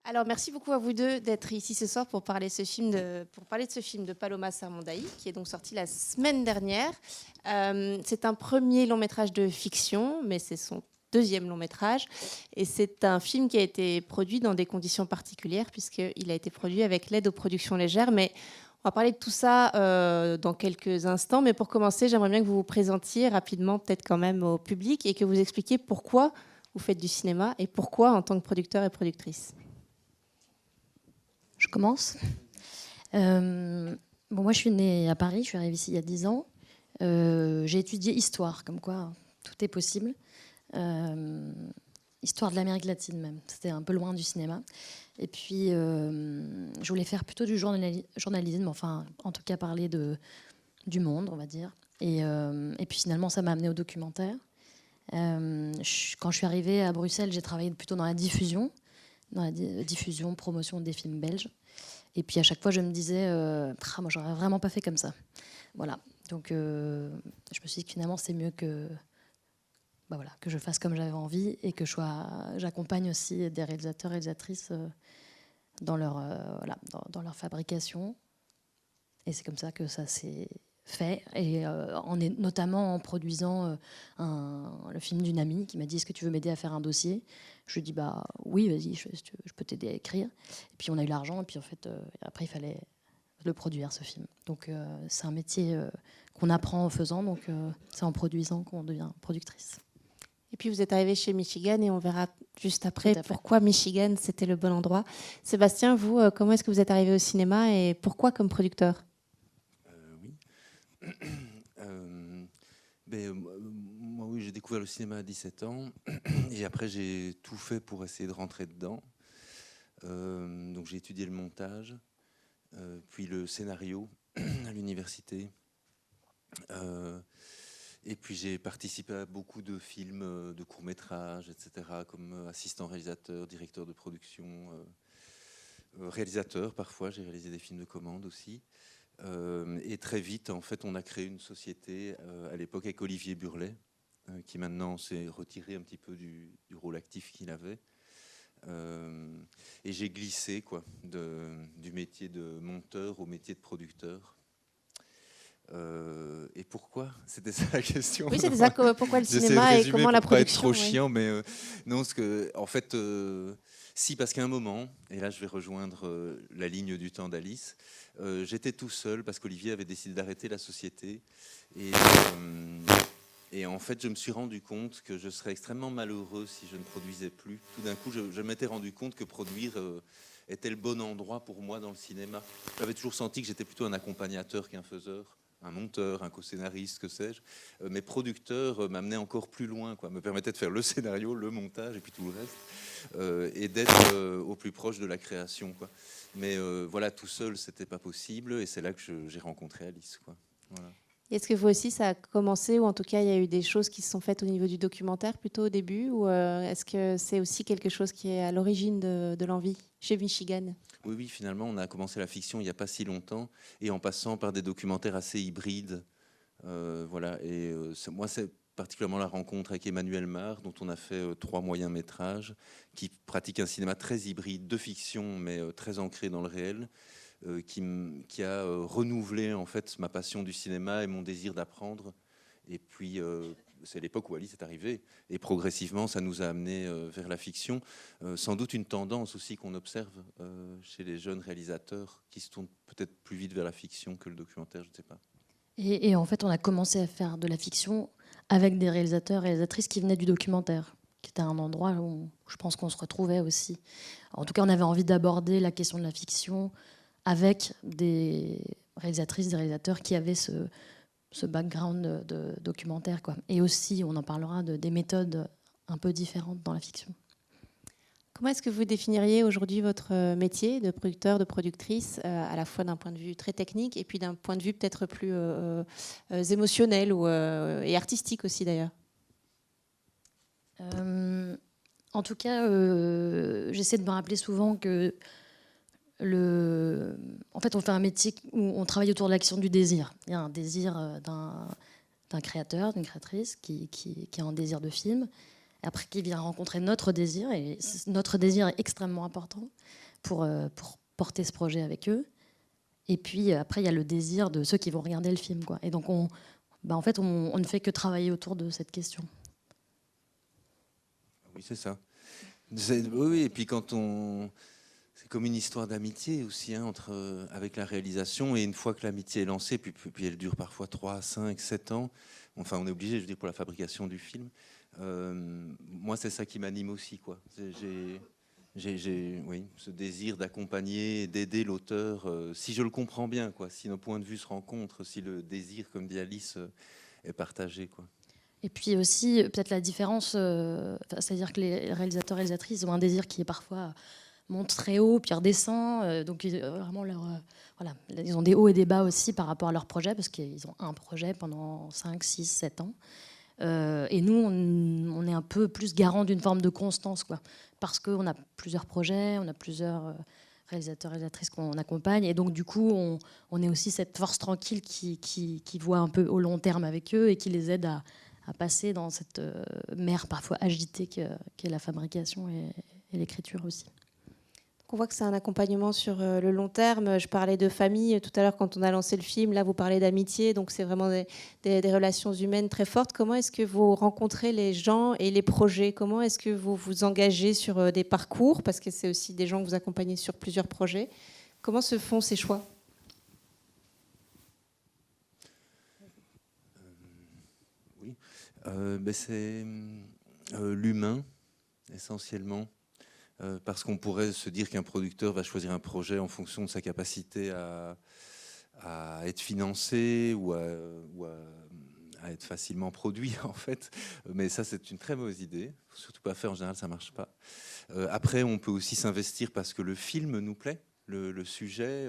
Alors, merci beaucoup à vous deux d'être ici ce soir pour parler, pour parler de ce film de Paloma Sermondaï, qui est donc sorti la semaine dernière. C'est un premier long métrage de fiction, mais c'est son deuxième long métrage. Et c'est un film qui a été produit dans des conditions particulières, puisqu'il a été produit avec l'aide aux productions légères. Mais on va parler de tout ça dans quelques instants. Mais pour commencer, j'aimerais bien que vous vous présentiez rapidement, peut-être quand même au public, et que vous expliquiez pourquoi vous faites du cinéma et pourquoi en tant que producteur et productrice. Je commence. Moi, je suis née à Paris, je suis arrivée ici il y a 10 ans. J'ai étudié histoire, comme quoi tout est possible. Histoire de l'Amérique latine même, c'était un peu loin du cinéma. Et puis, je voulais faire plutôt du journalisme, enfin, en tout cas parler du monde, on va dire. Et puis finalement, ça m'a amené au documentaire. Quand je suis arrivée à Bruxelles, j'ai travaillé plutôt dans la diffusion, promotion des films belges. Et puis à chaque fois, je me disais, moi, j'aurais vraiment pas fait comme ça. Voilà. Donc, je me suis dit que finalement, c'est mieux que je fasse comme j'avais envie et que j'accompagne aussi des réalisateurs, réalisatrices dans leur fabrication. Et c'est comme ça que ça s'est fait. Et notamment en produisant le film d'une amie qui m'a dit: est-ce que tu veux m'aider à faire un dossier? Je lui ai dit oui, vas-y, je peux t'aider à écrire. Et puis on a eu l'argent, et puis en fait, après il fallait le produire, ce film. Donc c'est un métier qu'on apprend en faisant, donc c'est en produisant qu'on devient productrice. Et puis vous êtes arrivé chez Michigan et on verra juste après pourquoi Michigan c'était le bon endroit. Sébastien, vous, comment est-ce que vous êtes arrivé au cinéma et pourquoi comme producteur? Oui. Moi, oui, j'ai découvert le cinéma à 17 ans et après j'ai tout fait pour essayer de rentrer dedans. Donc j'ai étudié le montage, puis le scénario à l'université. Et puis j'ai participé à beaucoup de films, de courts-métrages, etc., comme assistant réalisateur, directeur de production, réalisateur parfois. J'ai réalisé des films de commande aussi. Et très vite, en fait, on a créé une société à l'époque avec Olivier Burlet, qui maintenant s'est retiré un petit peu du rôle actif qu'il avait. Et j'ai glissé du métier de monteur au métier de producteur. Et pourquoi? C'était ça la question. Oui, c'était ça. Pourquoi le cinéma et comment la production? Pas être trop chiant, mais non, parce que en fait, si, parce qu'à un moment, et là je vais rejoindre la ligne du temps d'Alice, j'étais tout seul parce qu'Olivier avait décidé d'arrêter la société et en fait, je me suis rendu compte que je serais extrêmement malheureux si je ne produisais plus. Tout d'un coup, je m'étais rendu compte que produire était le bon endroit pour moi dans le cinéma. J'avais toujours senti que j'étais plutôt un accompagnateur qu'un faiseur, un monteur, un co-scénariste, que sais-je. Mes producteurs m'amenaient encore plus loin, me permettaient de faire le scénario, le montage et puis tout le reste, et d'être au plus proche de la création, Mais voilà, tout seul, c'était pas possible, et c'est là que j'ai rencontré Alice, Voilà. Est-ce que vous aussi, ça a commencé, ou en tout cas, il y a eu des choses qui se sont faites au niveau du documentaire plutôt au début, ou est-ce que c'est aussi quelque chose qui est à l'origine de l'envie chez Michigan? Oui, finalement, on a commencé la fiction il n'y a pas si longtemps, et en passant par des documentaires assez hybrides. Voilà, et moi, c'est particulièrement la rencontre avec Emmanuel Mar, dont on a fait 3 moyens-métrages, qui pratique un cinéma très hybride, de fiction, mais très ancré dans le réel, qui a renouvelé en fait ma passion du cinéma et mon désir d'apprendre. Et puis c'est l'époque où Alice est arrivée, et progressivement ça nous a amené vers la fiction. Sans doute une tendance aussi qu'on observe chez les jeunes réalisateurs qui se tournent peut-être plus vite vers la fiction que le documentaire, je ne sais pas. Et en fait, on a commencé à faire de la fiction avec des réalisateurs et réalisatrices qui venaient du documentaire, qui était un endroit où je pense qu'on se retrouvait aussi. En tout cas, on avait envie d'aborder la question de la fiction avec des réalisatrices, des réalisateurs qui avaient ce background de documentaire, Et aussi, on en parlera, des méthodes un peu différentes dans la fiction. Comment est-ce que vous définiriez aujourd'hui votre métier de producteur, de productrice, à la fois d'un point de vue très technique et puis d'un point de vue peut-être plus émotionnel et artistique aussi d'ailleurs? En tout cas, j'essaie de me rappeler souvent que en fait, on fait un métier où on travaille autour de l'action du désir. Il y a un désir d'un créateur, d'une créatrice qui a un désir de film. après qui vient rencontrer notre désir, et notre désir est extrêmement important pour porter ce projet avec eux. Et puis après, il y a le désir de ceux qui vont regarder le film, quoi. Et donc, en fait, on ne fait que travailler autour de cette question. Oui, c'est ça. Oui, et puis c'est comme une histoire d'amitié aussi, hein, avec la réalisation. Et une fois que l'amitié est lancée, puis elle dure parfois 3, 5, 7 ans. Enfin, on est obligé, je veux dire, pour la fabrication du film. Moi, c'est ça qui m'anime aussi, quoi. J'ai oui, ce désir d'accompagner, d'aider l'auteur, si je le comprends bien, quoi. Si nos points de vue se rencontrent, si le désir, comme dit Alice, est partagé, quoi. Et puis aussi, peut-être la différence, c'est-à-dire que les réalisateurs et réalisatrices ont un désir qui est parfois monte très haut, puis redescend. Donc vraiment, voilà, ils ont des hauts et des bas aussi par rapport à leur projet, parce qu'ils ont un projet pendant 5, 6, 7 ans. Et nous, on est un peu plus garant d'une forme de constance, quoi, parce qu'on a plusieurs projets, on a plusieurs réalisateurs et réalisatrices qu'on accompagne. Et donc, du coup, on est aussi cette force tranquille qui voit un peu au long terme avec eux et qui les aide à passer dans cette mer parfois agitée qu'est la fabrication et l'écriture aussi. On voit que c'est un accompagnement sur le long terme. Je parlais de famille tout à l'heure quand on a lancé le film. Là, vous parlez d'amitié. Donc, c'est vraiment des relations humaines très fortes. Comment est-ce que vous rencontrez les gens et les projets? Comment est-ce que vous vous engagez sur des parcours? Parce que c'est aussi des gens que vous accompagnez sur plusieurs projets. Comment se font ces choix? Oui, c'est l'humain, essentiellement. Parce qu'on pourrait se dire qu'un producteur va choisir un projet en fonction de sa capacité à être financé ou à être facilement produit, en fait. Mais ça, c'est une très mauvaise idée. Faut surtout pas faire, en général, ça marche pas. Après, on peut aussi s'investir parce que le film nous plaît, le sujet.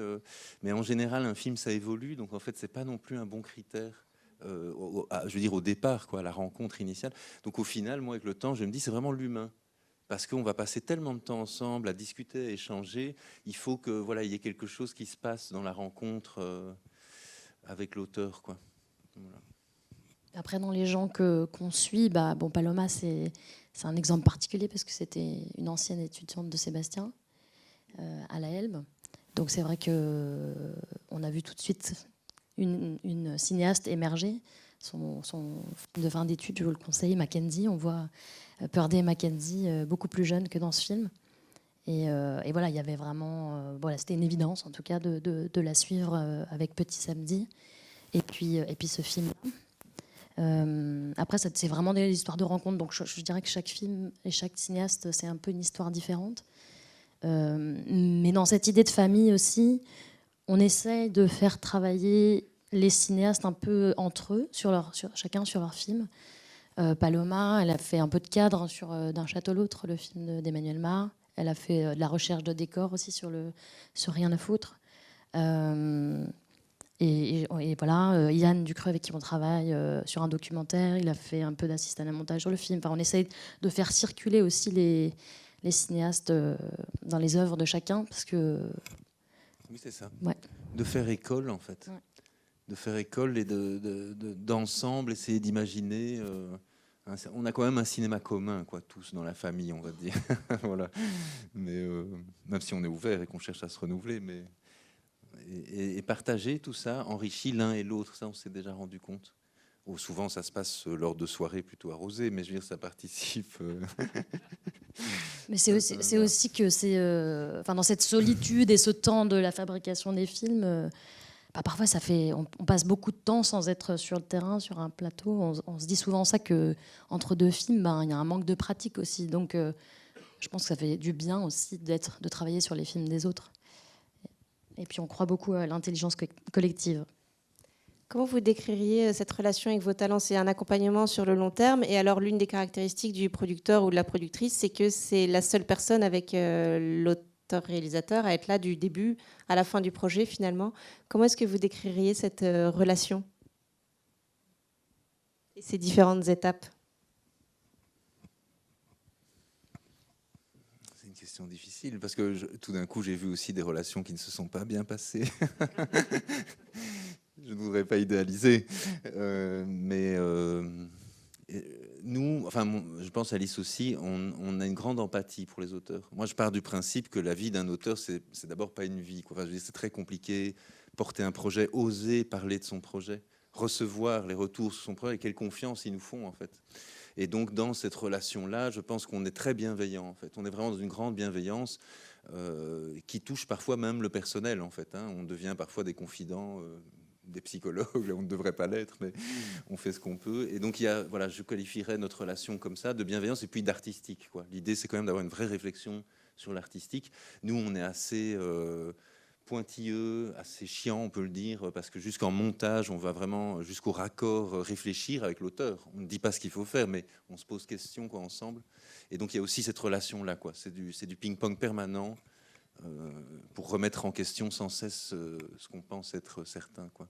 Mais en général, un film, ça évolue. Donc, en fait, c'est pas non plus un bon critère. Je veux dire, au départ, quoi, à la rencontre initiale. Donc, au final, moi, avec le temps, je me dis, c'est vraiment l'humain. Parce qu'on va passer tellement de temps ensemble à discuter, à échanger, il faut que voilà, il y ait quelque chose qui se passe dans la rencontre avec l'auteur, quoi. Voilà. Après, dans les gens qu'on suit, Paloma, c'est un exemple particulier parce que c'était une ancienne étudiante de Sébastien à la Elbe. Donc c'est vrai qu'on a vu tout de suite une cinéaste émerger. Son film de fin d'études, je vous le conseille, Mackenzie. On voit Purday Mackenzie beaucoup plus jeune que dans ce film. Et voilà, il y avait vraiment... voilà, c'était une évidence, en tout cas, de la suivre avec Petit Samedi. Et puis ce film. Après, c'est vraiment des histoires de rencontres. Donc je dirais que chaque film et chaque cinéaste, c'est un peu une histoire différente. Mais dans cette idée de famille aussi, on essaye de faire travailler les cinéastes un peu entre eux, chacun sur leur film. Paloma, elle a fait un peu de cadre sur D'un château à l'autre, le film d'Emmanuel Mar. Elle a fait de la recherche de décors aussi sur Rien à foutre. Et voilà, Yann Ducreux, avec qui on travaille sur un documentaire, il a fait un peu d'assistant à montage sur le film. Enfin, on essaye de faire circuler aussi les cinéastes dans les œuvres de chacun, parce que... Oui, c'est ça. Ouais. De faire école, en fait. Ouais. De faire école et d'ensemble essayer d'imaginer. On a quand même un cinéma commun, quoi, tous dans la famille, on va dire. Voilà. Mais même si on est ouvert et qu'on cherche à se renouveler, mais et partager tout ça enrichit l'un et l'autre. Ça, on s'est déjà rendu compte. Ou souvent, ça se passe lors de soirées plutôt arrosées, mais je veux dire, ça participe. Mais c'est aussi que c'est, dans cette solitude et ce temps de la fabrication des films. Parfois, on passe beaucoup de temps sans être sur le terrain, sur un plateau. On se dit souvent ça qu'entre deux films, il y a un manque de pratique aussi. Donc, je pense que ça fait du bien aussi de travailler sur les films des autres. Et puis, on croit beaucoup à l'intelligence collective. Comment vous décririez cette relation avec vos talents? C'est un accompagnement sur le long terme. Et alors, l'une des caractéristiques du producteur ou de la productrice, c'est que c'est la seule personne avec l'auteur-réalisateur à être là du début à la fin du projet, finalement. Comment est-ce que vous décririez cette relation et ces différentes étapes? C'est une question difficile, parce que tout d'un coup, j'ai vu aussi des relations qui ne se sont pas bien passées. Je ne voudrais pas idéaliser, mais nous, enfin, je pense Alice aussi, on a une grande empathie pour les auteurs. Moi, je pars du principe que la vie d'un auteur, c'est d'abord pas une vie, quoi. Enfin, je veux dire, c'est très compliqué, porter un projet, oser parler de son projet, recevoir les retours sur son projet, et quelle confiance ils nous font, en fait. Et donc, dans cette relation-là, je pense qu'on est très bienveillant, en fait. On est vraiment dans une grande bienveillance qui touche parfois même le personnel, en fait. Hein. On devient parfois des confidents, des psychologues, on ne devrait pas l'être, mais on fait ce qu'on peut. Et donc, il y a, voilà, je qualifierais notre relation comme ça, de bienveillance et puis d'artistique, quoi. L'idée, c'est quand même d'avoir une vraie réflexion sur l'artistique. Nous, on est assez pointilleux, assez chiant, on peut le dire, parce que jusqu'en montage, on va vraiment jusqu'au raccord réfléchir avec l'auteur. On ne dit pas ce qu'il faut faire, mais on se pose question, quoi, ensemble. Et donc, il y a aussi cette relation-là, quoi. C'est du ping-pong permanent pour remettre en question sans cesse ce qu'on pense être certain, quoi.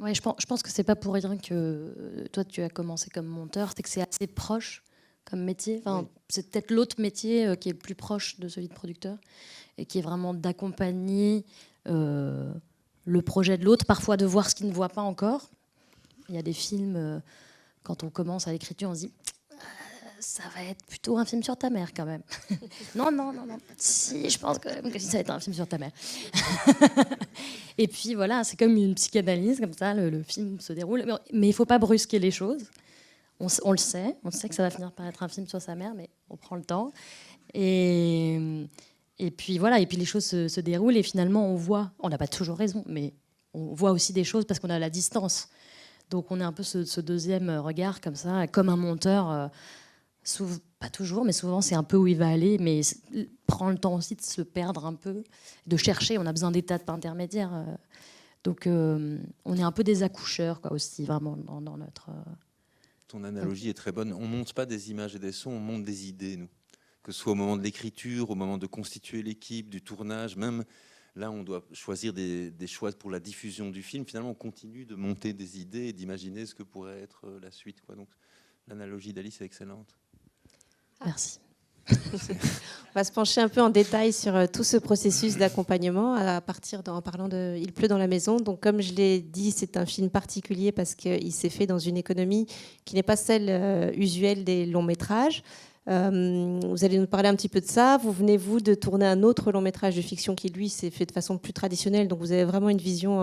Ouais, je pense que c'est pas pour rien que toi, tu as commencé comme monteur, c'est que c'est assez proche comme métier. Enfin, oui. C'est peut-être l'autre métier qui est le plus proche de celui de producteur et qui est vraiment d'accompagner le projet de l'autre, parfois de voir ce qu'il ne voit pas encore. Il y a des films, quand on commence à l'écriture, on se dit ça va être plutôt un film sur ta mère quand même. Non. Si, je pense que ça va être un film sur ta mère. Et puis voilà, c'est comme une psychanalyse, comme ça, le film se déroule. Mais il ne faut pas brusquer les choses. On le sait, on sait que ça va finir par être un film sur sa mère, mais on prend le temps. Et puis voilà, et puis les choses se déroulent et finalement on voit, on n'a pas toujours raison, mais on voit aussi des choses parce qu'on a la distance. Donc on a un peu ce deuxième regard comme ça, comme un monteur. Pas toujours, mais souvent c'est un peu où il va aller, mais prend le temps aussi de se perdre un peu, de chercher. On a besoin d'étapes intermédiaires. Donc on est un peu des accoucheurs, quoi, aussi, vraiment, dans notre... Ton analogie est très bonne. On ne monte pas des images et des sons, on monte des idées, nous. Que ce soit au moment de l'écriture, au moment de constituer l'équipe, du tournage, même là, on doit choisir des choix pour la diffusion du film. Finalement, on continue de monter des idées et d'imaginer ce que pourrait être la suite, quoi. Donc l'analogie d'Alice est excellente. Merci. On va se pencher un peu en détail sur tout ce processus d'accompagnement en parlant de Il pleut dans la maison. Donc, comme je l'ai dit, c'est un film particulier parce qu'il s'est fait dans une économie qui n'est pas celle usuelle des longs métrages. Vous allez nous parler un petit peu de ça. Vous venez, vous, de tourner un autre long métrage de fiction qui, lui, s'est fait de façon plus traditionnelle. Donc, vous avez vraiment une vision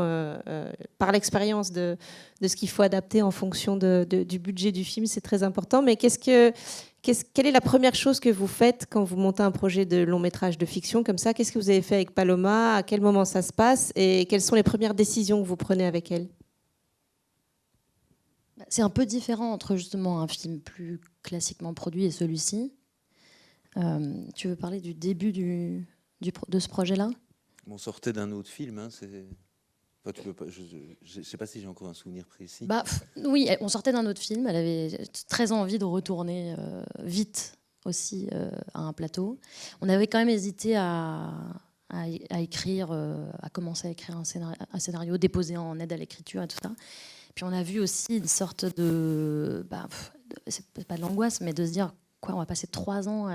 par l'expérience de ce qu'il faut adapter en fonction du budget du film. C'est très important. Mais quelle est la première chose que vous faites quand vous montez un projet de long métrage de fiction comme ça? Qu'est-ce que vous avez fait avec Paloma? À quel moment ça se passe? Et quelles sont les premières décisions que vous prenez avec elle? C'est un peu différent entre justement un film plus classiquement produit et celui-ci. Tu veux parler du début de ce projet-là? On sortait d'un autre film. Hein, enfin, tu peux pas, je ne sais pas si j'ai encore un souvenir précis. Oui, on sortait d'un autre film. Elle avait très envie de retourner vite aussi à un plateau. On avait quand même hésité à écrire, à commencer à écrire un scénario, déposé en aide à l'écriture et tout ça. Puis on a vu aussi une sorte c'est pas de l'angoisse, mais de se dire, on va passer 3 ans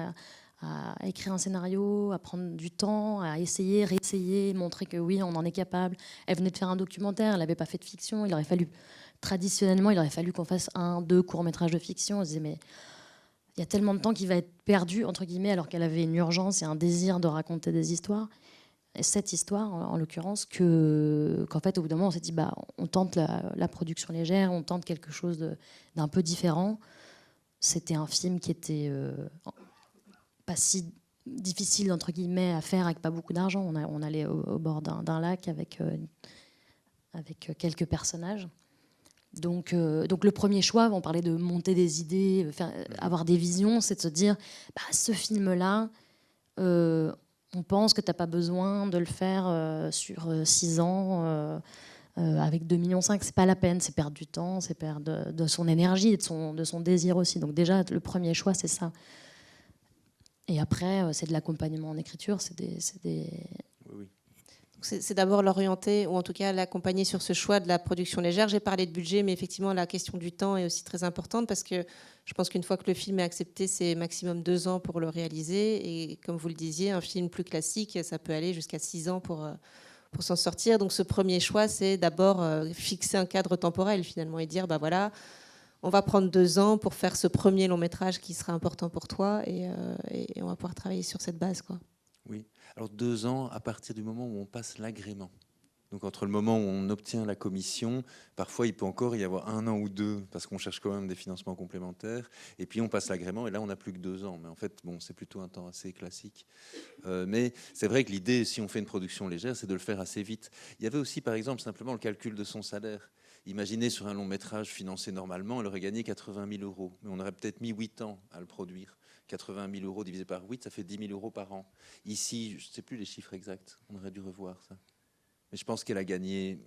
à écrire un scénario, à prendre du temps, à essayer, réessayer, montrer que oui, on en est capable. Elle venait de faire un documentaire, elle n'avait pas fait de fiction. Traditionnellement, il aurait fallu qu'on fasse 1-2 courts-métrages de fiction. On se disait, mais il y a tellement de temps qui va être perdu, entre guillemets, alors qu'elle avait une urgence et un désir de raconter des histoires. Et cette histoire, en l'occurrence, qu'en fait, au bout d'un moment, on s'est dit, on tente la production légère, on tente quelque chose d'un peu différent. C'était un film qui était pas si difficile, entre guillemets, à faire, avec pas beaucoup d'argent. On allait au bord d'un lac avec quelques personnages. Donc le premier choix, on parlait de monter des idées, avoir des visions, c'est de se dire, ce film-là... on pense que tu n'as pas besoin de le faire sur 6 ans avec 2,5 millions. C'est pas la peine, c'est perdre du temps, c'est perdre de son énergie et de son désir aussi. Donc déjà, le premier choix, c'est ça. Et après, c'est de l'accompagnement en écriture. Oui. C'est d'abord l'orienter, ou en tout cas l'accompagner sur ce choix de la production légère. J'ai parlé de budget, mais effectivement, la question du temps est aussi très importante parce que je pense qu'une fois que le film est accepté, c'est maximum 2 ans pour le réaliser. Et comme vous le disiez, un film plus classique, ça peut aller jusqu'à 6 ans pour s'en sortir. Donc ce premier choix, c'est d'abord fixer un cadre temporel finalement et dire, voilà, on va prendre 2 ans pour faire ce premier long métrage qui sera important pour toi et on va pouvoir travailler sur cette base, quoi. Oui. Alors 2 ans à partir du moment où on passe l'agrément. Donc entre le moment où on obtient la commission, parfois il peut encore y avoir 1 an ou 2 parce qu'on cherche quand même des financements complémentaires. Et puis on passe l'agrément et là on n'a plus que 2 ans. Mais en fait, bon, c'est plutôt un temps assez classique. Mais c'est vrai que l'idée, si on fait une production légère, c'est de le faire assez vite. Il y avait aussi, par exemple, simplement le calcul de son salaire. Imaginez sur un long métrage financé normalement, elle aurait gagné 80 000 euros. Mais on aurait peut-être mis 8 ans à le produire. 80 000 euros divisé par 8, ça fait 10 000 euros par an. Ici, je ne sais plus les chiffres exacts. On aurait dû revoir ça. Mais je pense qu'elle a gagné.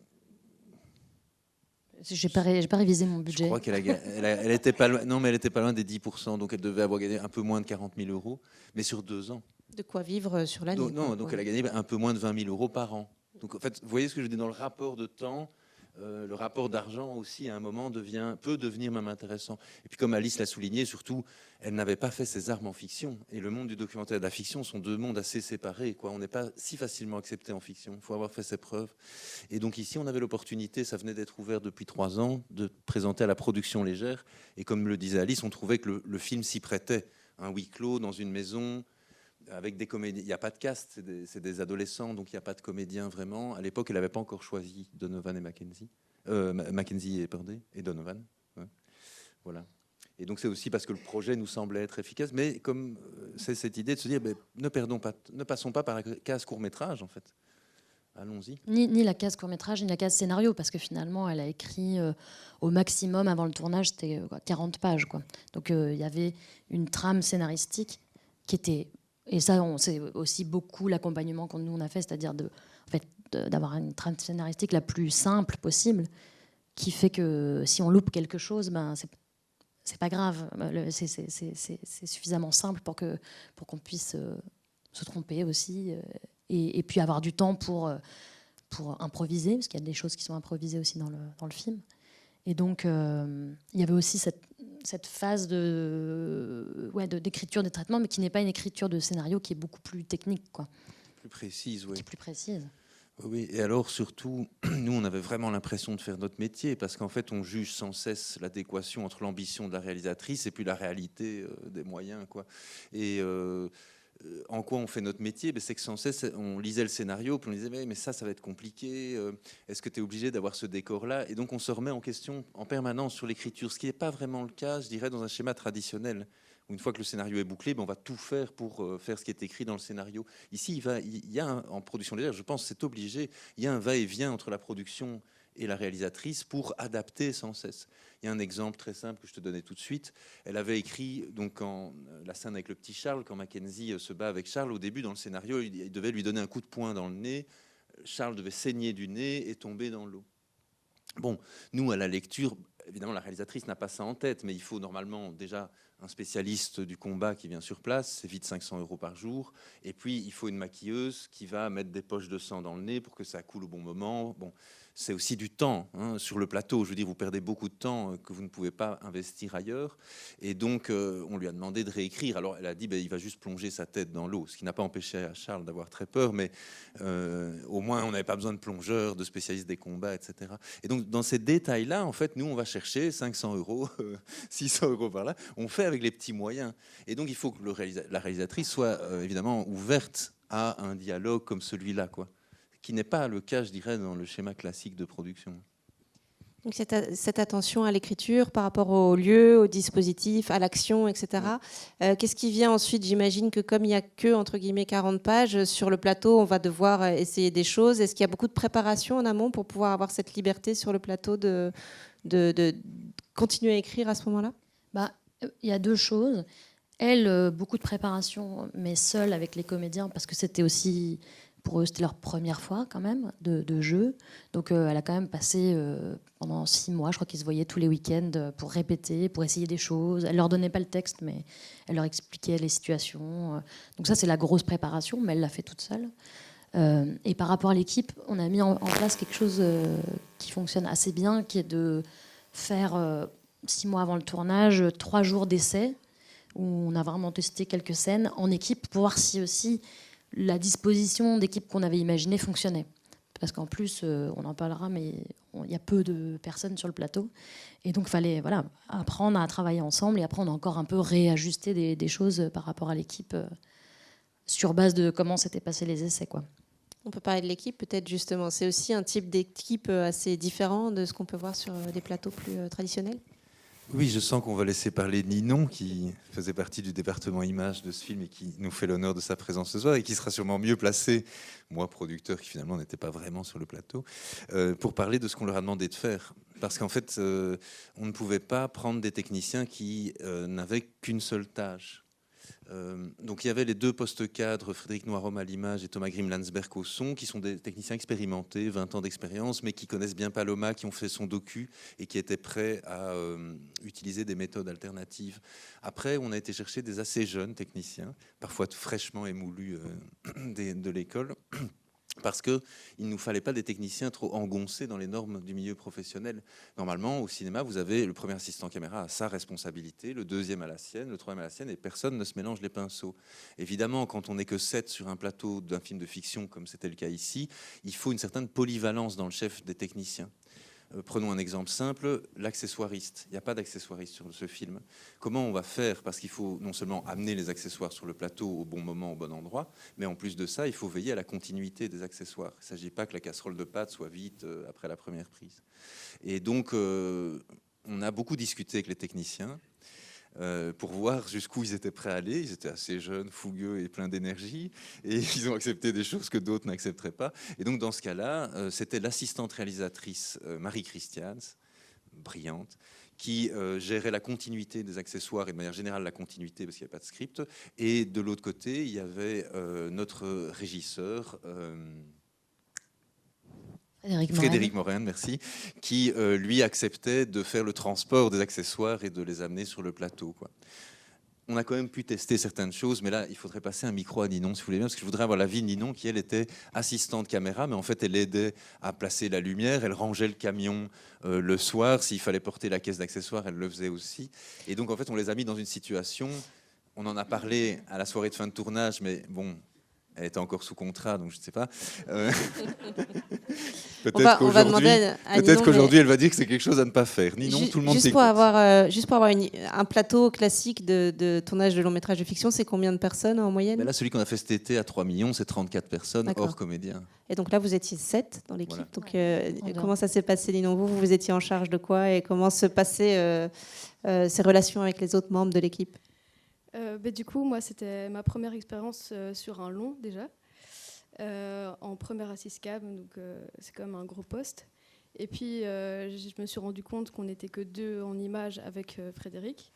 J'ai pas révisé mon budget. Je crois elle était pas loin. Non, mais elle était pas loin des 10%. Donc elle devait avoir gagné un peu moins de 40 000 euros, mais sur 2 ans. De quoi vivre sur l'année. Donc elle a gagné un peu moins de 20 000 euros par an. Donc en fait, vous voyez ce que je dis dans le rapport de temps. Le rapport d'argent aussi, à un moment, peut devenir même intéressant. Et puis, comme Alice l'a souligné, surtout, elle n'avait pas fait ses armes en fiction. Et le monde du documentaire et de la fiction sont 2 mondes assez séparés, quoi. On n'est pas si facilement accepté en fiction. Il faut avoir fait ses preuves. Et donc ici, on avait l'opportunité, ça venait d'être ouvert depuis 3 ans, de présenter à la production légère. Et comme le disait Alice, on trouvait que le film s'y prêtait. Un huis clos dans une maison, avec des comédiens. Il n'y a pas de cast, c'est des adolescents, donc il n'y a pas de comédiens vraiment. À l'époque, elle n'avait pas encore choisi Donovan et Mackenzie. Mackenzie et Donovan. Ouais. Voilà. Et donc c'est aussi parce que le projet nous semblait être efficace, mais comme c'est cette idée de se dire, ne passons pas par la case court-métrage, en fait. Allons-y. Ni la case court-métrage, ni la case scénario, parce que finalement, elle a écrit au maximum avant le tournage, c'était 40 pages, quoi. Donc il y avait une trame scénaristique qui était... Et ça, c'est aussi beaucoup l'accompagnement que nous on a fait, c'est-à-dire d'avoir une trame scénaristique la plus simple possible, qui fait que si on loupe quelque chose, c'est pas grave. C'est suffisamment simple pour qu'on puisse se tromper aussi, et puis avoir du temps pour improviser, parce qu'il y a des choses qui sont improvisées aussi dans le film. Et donc, il y avait aussi cette phase d'écriture des traitements, mais qui n'est pas une écriture de scénario, qui est beaucoup plus technique, quoi. Plus précise, oui. Qui est plus précise. Oui, et alors surtout, nous, on avait vraiment l'impression de faire notre métier, parce qu'en fait, on juge sans cesse l'adéquation entre l'ambition de la réalisatrice et puis la réalité des moyens, quoi. Et en quoi on fait notre métier, c'est que sans cesse, on lisait le scénario, puis on disait, mais ça va être compliqué, est-ce que tu es obligé d'avoir ce décor-là? Et donc on se remet en question en permanence sur l'écriture, ce qui n'est pas vraiment le cas, je dirais, dans un schéma traditionnel, où une fois que le scénario est bouclé, on va tout faire pour faire ce qui est écrit dans le scénario. Ici, il y a en production légère, je pense que c'est obligé, il y a un va-et-vient entre la production et la réalisatrice pour adapter sans cesse. Il y a un exemple très simple que je te donnais tout de suite. Elle avait écrit donc la scène avec le petit Charles, quand Mackenzie se bat avec Charles. Au début, dans le scénario, il devait lui donner un coup de poing dans le nez. Charles devait saigner du nez et tomber dans l'eau. Bon, nous, à la lecture, évidemment, la réalisatrice n'a pas ça en tête, mais il faut normalement déjà un spécialiste du combat qui vient sur place, c'est vite 500 € par jour. Et puis, il faut une maquilleuse qui va mettre des poches de sang dans le nez pour que ça coule au bon moment. Bon, c'est aussi du temps sur le plateau. Je veux dire, vous perdez beaucoup de temps que vous ne pouvez pas investir ailleurs. Et donc, on lui a demandé de réécrire. Alors, elle a dit, il va juste plonger sa tête dans l'eau, ce qui n'a pas empêché à Charles d'avoir très peur, mais au moins, on n'avait pas besoin de plongeurs, de spécialistes des combats, etc. Et donc, dans ces détails-là, en fait, nous, on va chercher 500 €, 600 € par là. On fait avec les petits moyens. Et donc, il faut que la réalisatrice soit évidemment ouverte à un dialogue comme celui-là, quoi, qui n'est pas le cas, je dirais, dans le schéma classique de production. Donc cette attention à l'écriture par rapport au lieu, au dispositif, à l'action, etc. Qu'est-ce qui vient ensuite? J'imagine que comme il n'y a que, entre guillemets, 40 pages, sur le plateau, on va devoir essayer des choses. Est-ce qu'il y a beaucoup de préparation en amont pour pouvoir avoir cette liberté sur le plateau de continuer à écrire à ce moment-là? Il y a 2 choses. Elle, beaucoup de préparation, mais seule avec les comédiens, parce que c'était aussi... Pour eux, c'était leur première fois quand même de jeu. Donc elle a quand même passé pendant 6 mois, je crois qu'ils se voyaient tous les week-ends pour répéter, pour essayer des choses. Elle leur donnait pas le texte, mais elle leur expliquait les situations. Donc ça, c'est la grosse préparation, mais elle l'a fait toute seule. Et par rapport à l'équipe, on a mis en place quelque chose qui fonctionne assez bien, qui est de faire 6 mois avant le tournage, 3 jours d'essai, où on a vraiment testé quelques scènes en équipe pour voir si aussi la disposition d'équipe qu'on avait imaginée fonctionnait. parce qu'en plus, on en parlera, mais il y a peu de personnes sur le plateau. Et donc, il fallait apprendre à travailler ensemble. Et après, on a encore un peu réajusté des choses par rapport à l'équipe sur base de comment s'étaient passés les essais, quoi. On peut parler de l'équipe, peut-être justement. C'est aussi un type d'équipe assez différent de ce qu'on peut voir sur des plateaux plus traditionnels. Oui, je sens qu'on va laisser parler Ninon, qui faisait partie du département image de ce film et qui nous fait l'honneur de sa présence ce soir et qui sera sûrement mieux placé, moi, producteur, qui finalement n'était pas vraiment sur le plateau, pour parler de ce qu'on leur a demandé de faire. Parce qu'en fait, on ne pouvait pas prendre des techniciens qui n'avaient qu'une seule tâche. Donc il y avait les 2 postes cadres, Frédéric Noirom à l'image et Thomas Grimm-Landsberg au son, qui sont des techniciens expérimentés, 20 ans d'expérience, mais qui connaissent bien Paloma, qui ont fait son docu et qui étaient prêts à utiliser des méthodes alternatives. Après, on a été chercher des assez jeunes techniciens, parfois fraîchement émoulus de l'école, parce qu'il ne nous fallait pas des techniciens trop engoncés dans les normes du milieu professionnel. Normalement, au cinéma, vous avez le premier assistant caméra à sa responsabilité, le deuxième à la sienne, le troisième à la sienne, et personne ne se mélange les pinceaux. Évidemment, quand on n'est que 7 sur un plateau d'un film de fiction, comme c'était le cas ici, il faut une certaine polyvalence dans le chef des techniciens. Prenons un exemple simple, l'accessoiriste. Il n'y a pas d'accessoiriste sur ce film. Comment on va faire? Parce qu'il faut non seulement amener les accessoires sur le plateau au bon moment, au bon endroit, mais en plus de ça, il faut veiller à la continuité des accessoires. Il ne s'agit pas que la casserole de pâtes soit vite après la première prise. Et donc, on a beaucoup discuté avec les techniciens pour voir jusqu'où ils étaient prêts à aller. Ils étaient assez jeunes, fougueux et pleins d'énergie, et ils ont accepté des choses que d'autres n'accepteraient pas. Et donc dans ce cas-là, c'était l'assistante réalisatrice Marie Christians, brillante, qui gérait la continuité des accessoires et de manière générale la continuité parce qu'il n'y avait pas de script. Et de l'autre côté, il y avait notre régisseur Frédéric Morin, merci, qui lui acceptait de faire le transport des accessoires et de les amener sur le plateau, quoi. On a quand même pu tester certaines choses, mais là, il faudrait passer un micro à Ninon, si vous voulez bien, parce que je voudrais avoir l'avis de Ninon, qui, elle, était assistante caméra, mais en fait, elle aidait à placer la lumière, elle rangeait le camion le soir, s'il fallait porter la caisse d'accessoires, elle le faisait aussi. Et donc, en fait, on les a mis dans une situation, on en a parlé à la soirée de fin de tournage, mais bon... Elle était encore sous contrat, donc je ne sais pas. On va demander à Ninon, peut-être qu'aujourd'hui, elle va dire que c'est quelque chose à ne pas faire. Ninon, tout le monde juste t'écoute. Juste pour avoir un plateau classique de tournage de long métrage de fiction, c'est combien de personnes en moyenne? Ben là, celui qu'on a fait cet été à 3 millions, c'est 34 personnes, hors comédiens. Et donc là, vous étiez 7 dans l'équipe. Voilà. Donc, comment ça s'est passé, Ninon? Vous étiez en charge de quoi? Et comment se passaient ces relations avec les autres membres de l'équipe? Du coup, moi, c'était ma première expérience sur un long déjà, en première assist-cam, donc c'est quand même un gros poste. Et puis, je me suis rendu compte qu'on n'était que 2 en image avec Frédéric.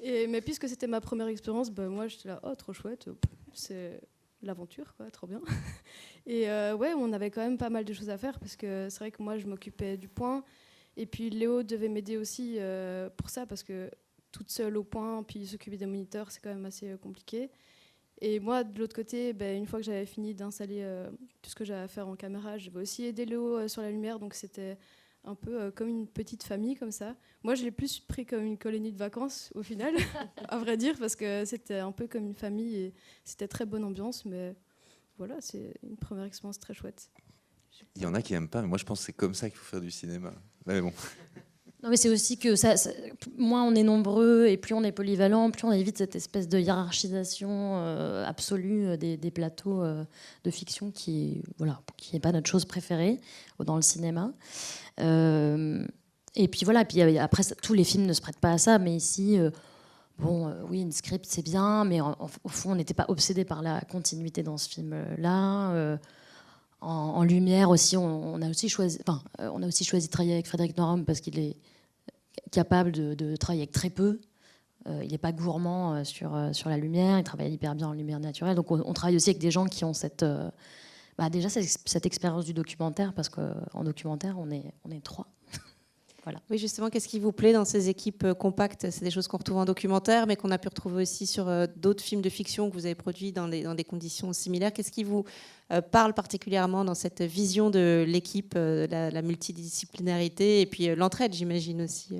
Mais puisque c'était ma première expérience, moi, j'étais là, oh, trop chouette, c'est l'aventure, quoi, trop bien. Et ouais, on avait quand même pas mal de choses à faire, parce que c'est vrai que moi, je m'occupais du point, et puis Léo devait m'aider aussi pour ça, parce que toute seule au point, puis s'occuper des moniteurs, c'est quand même assez compliqué. Et moi, de l'autre côté, une fois que j'avais fini d'installer tout ce que j'avais à faire en caméra, je vais aussi aider Léo sur la lumière, donc c'était un peu comme une petite famille, comme ça. Moi, je l'ai plus pris comme une colonie de vacances, au final, à vrai dire, parce que c'était un peu comme une famille, et c'était très bonne ambiance, mais voilà, c'est une première expérience très chouette. Il y en a qui n'aiment pas, mais moi, je pense que c'est comme ça qu'il faut faire du cinéma. Mais bon... Non, mais c'est aussi que moins on est nombreux et plus on est polyvalent, plus on évite cette espèce de hiérarchisation absolue des plateaux de fiction qui n'est pas notre chose préférée dans le cinéma. Et puis voilà, après, tous les films ne se prêtent pas à ça, mais ici, oui, une script c'est bien, mais au fond, on n'était pas obsédé par la continuité dans ce film-là. En lumière aussi, on a aussi choisi de travailler avec Frédéric Noirom parce qu'il est capable de travailler avec très peu. Il n'est pas gourmand sur la lumière, il travaille hyper bien en lumière naturelle. Donc on travaille aussi avec des gens qui ont déjà cette expérience du documentaire, parce qu'en documentaire, on est 3. Voilà. Oui, justement, qu'est-ce qui vous plaît dans ces équipes compactes? C'est des choses qu'on retrouve en documentaire, mais qu'on a pu retrouver aussi sur d'autres films de fiction que vous avez produits dans des conditions similaires. Qu'est-ce qui vous parle particulièrement dans cette vision de l'équipe, la multidisciplinarité et puis l'entraide, j'imagine aussi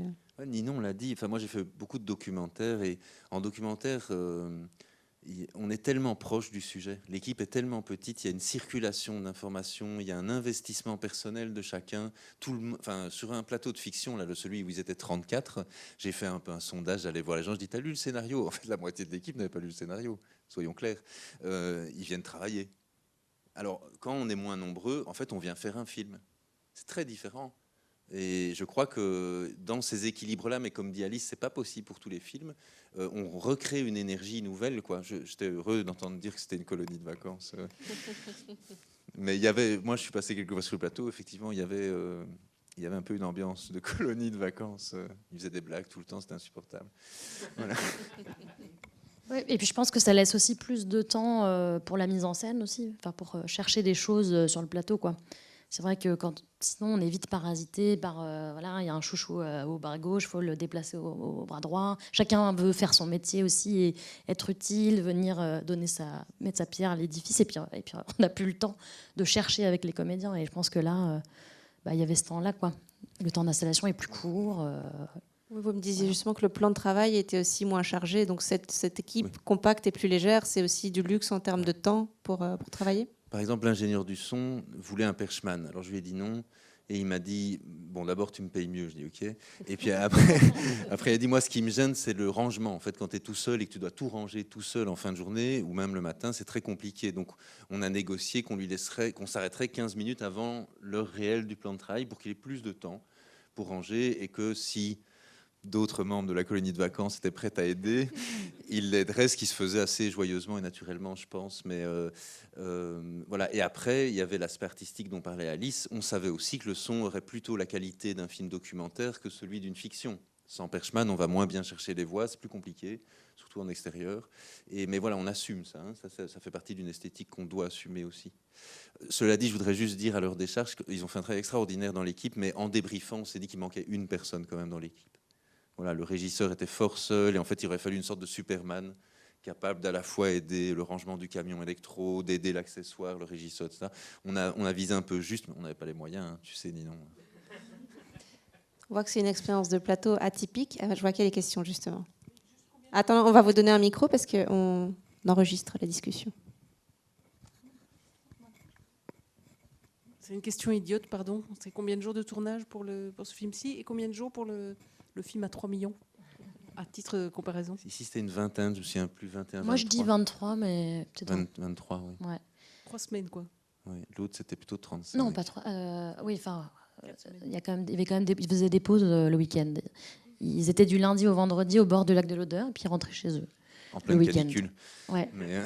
Ninon l'a dit. Enfin, moi, j'ai fait beaucoup de documentaires, et en documentaire, on est tellement proche du sujet, l'équipe est tellement petite, il y a une circulation d'informations, il y a un investissement personnel de chacun. Sur un plateau de fiction, là, celui où ils étaient 34, j'ai fait un peu un sondage, j'allais voir les gens, je dis, t'as lu le scénario? En fait, la moitié de l'équipe n'avait pas lu le scénario, soyons clairs. Ils viennent travailler. Alors, quand on est moins nombreux, en fait, on vient faire un film. C'est très différent. Et je crois que dans ces équilibres-là, mais comme dit Alice, c'est pas possible pour tous les films, on recrée une énergie nouvelle, quoi. J'étais heureux d'entendre dire que c'était une colonie de vacances. Mais il y avait, moi je suis passé quelques fois sur le plateau, effectivement, il y avait un peu une ambiance de colonie de vacances. Ils faisaient des blagues tout le temps, c'était insupportable. Voilà. Ouais, et puis je pense que ça laisse aussi plus de temps pour la mise en scène aussi, enfin pour chercher des choses sur le plateau, quoi. C'est vrai que sinon on est vite parasité par voilà, il y a un chouchou au bras gauche, il faut le déplacer au bras droit. Chacun veut faire son métier aussi et être utile, venir mettre sa pierre à l'édifice. Et puis on n'a plus le temps de chercher avec les comédiens. Et je pense que là, il y avait ce temps-là, quoi. Le temps d'installation est plus court. Vous me disiez justement que le plan de travail était aussi moins chargé. Donc cette équipe compacte et plus légère, c'est aussi du luxe en termes de temps pour travailler. Par exemple, l'ingénieur du son voulait un perchman. Alors je lui ai dit non. Et il m'a dit, bon, d'abord, tu me payes mieux. Je dis, OK. Et puis après il a dit, moi, ce qui me gêne, c'est le rangement. En fait, quand tu es tout seul et que tu dois tout ranger tout seul en fin de journée ou même le matin, c'est très compliqué. Donc, on a négocié qu'on s'arrêterait 15 minutes avant l'heure réelle du plan de travail pour qu'il ait plus de temps pour ranger et que si d'autres membres de la colonie de vacances étaient prêts à aider, il l'aiderait, ce qui se faisait assez joyeusement et naturellement, je pense. Mais voilà. Et après, il y avait l'aspect artistique dont parlait Alice. On savait aussi que le son aurait plutôt la qualité d'un film documentaire que celui d'une fiction. Sans perchman, on va moins bien chercher les voix, c'est plus compliqué, surtout en extérieur. Mais voilà, on assume ça, hein. Ça fait partie d'une esthétique qu'on doit assumer aussi. Cela dit, je voudrais juste dire à leur décharge qu'ils ont fait un travail extraordinaire dans l'équipe, mais en débriefant, on s'est dit qu'il manquait une personne quand même dans l'équipe. Voilà, le régisseur était fort seul et en fait, il aurait fallu une sorte de Superman capable d'à la fois aider le rangement du camion électro, d'aider l'accessoire, le régisseur, etc. On a visé un peu juste, mais on n'avait pas les moyens, hein, tu sais, Ninon. On voit que c'est une expérience de plateau atypique. Je vois qu'il y a des questions, justement. Attends, on va vous donner un micro parce qu'on enregistre la discussion. C'est une question idiote, pardon. C'est combien de jours de tournage pour ce film-ci et combien de jours pour le film à 3 millions, à titre de comparaison? Ici, c'était une vingtaine, je me souviens plus, 21, Moi, 23. je dis 23, mais peut-être 23, oui. Ouais. 3 semaines, quoi. Oui. L'autre, c'était plutôt 35. Non, pas 3. Oui, enfin, il y avait quand même ils faisaient des pauses le week-end. Ils étaient du lundi au vendredi au bord du lac de l'Odeur, et puis ils rentraient chez eux. En pleine le week-end. canicule. Ouais. Mais,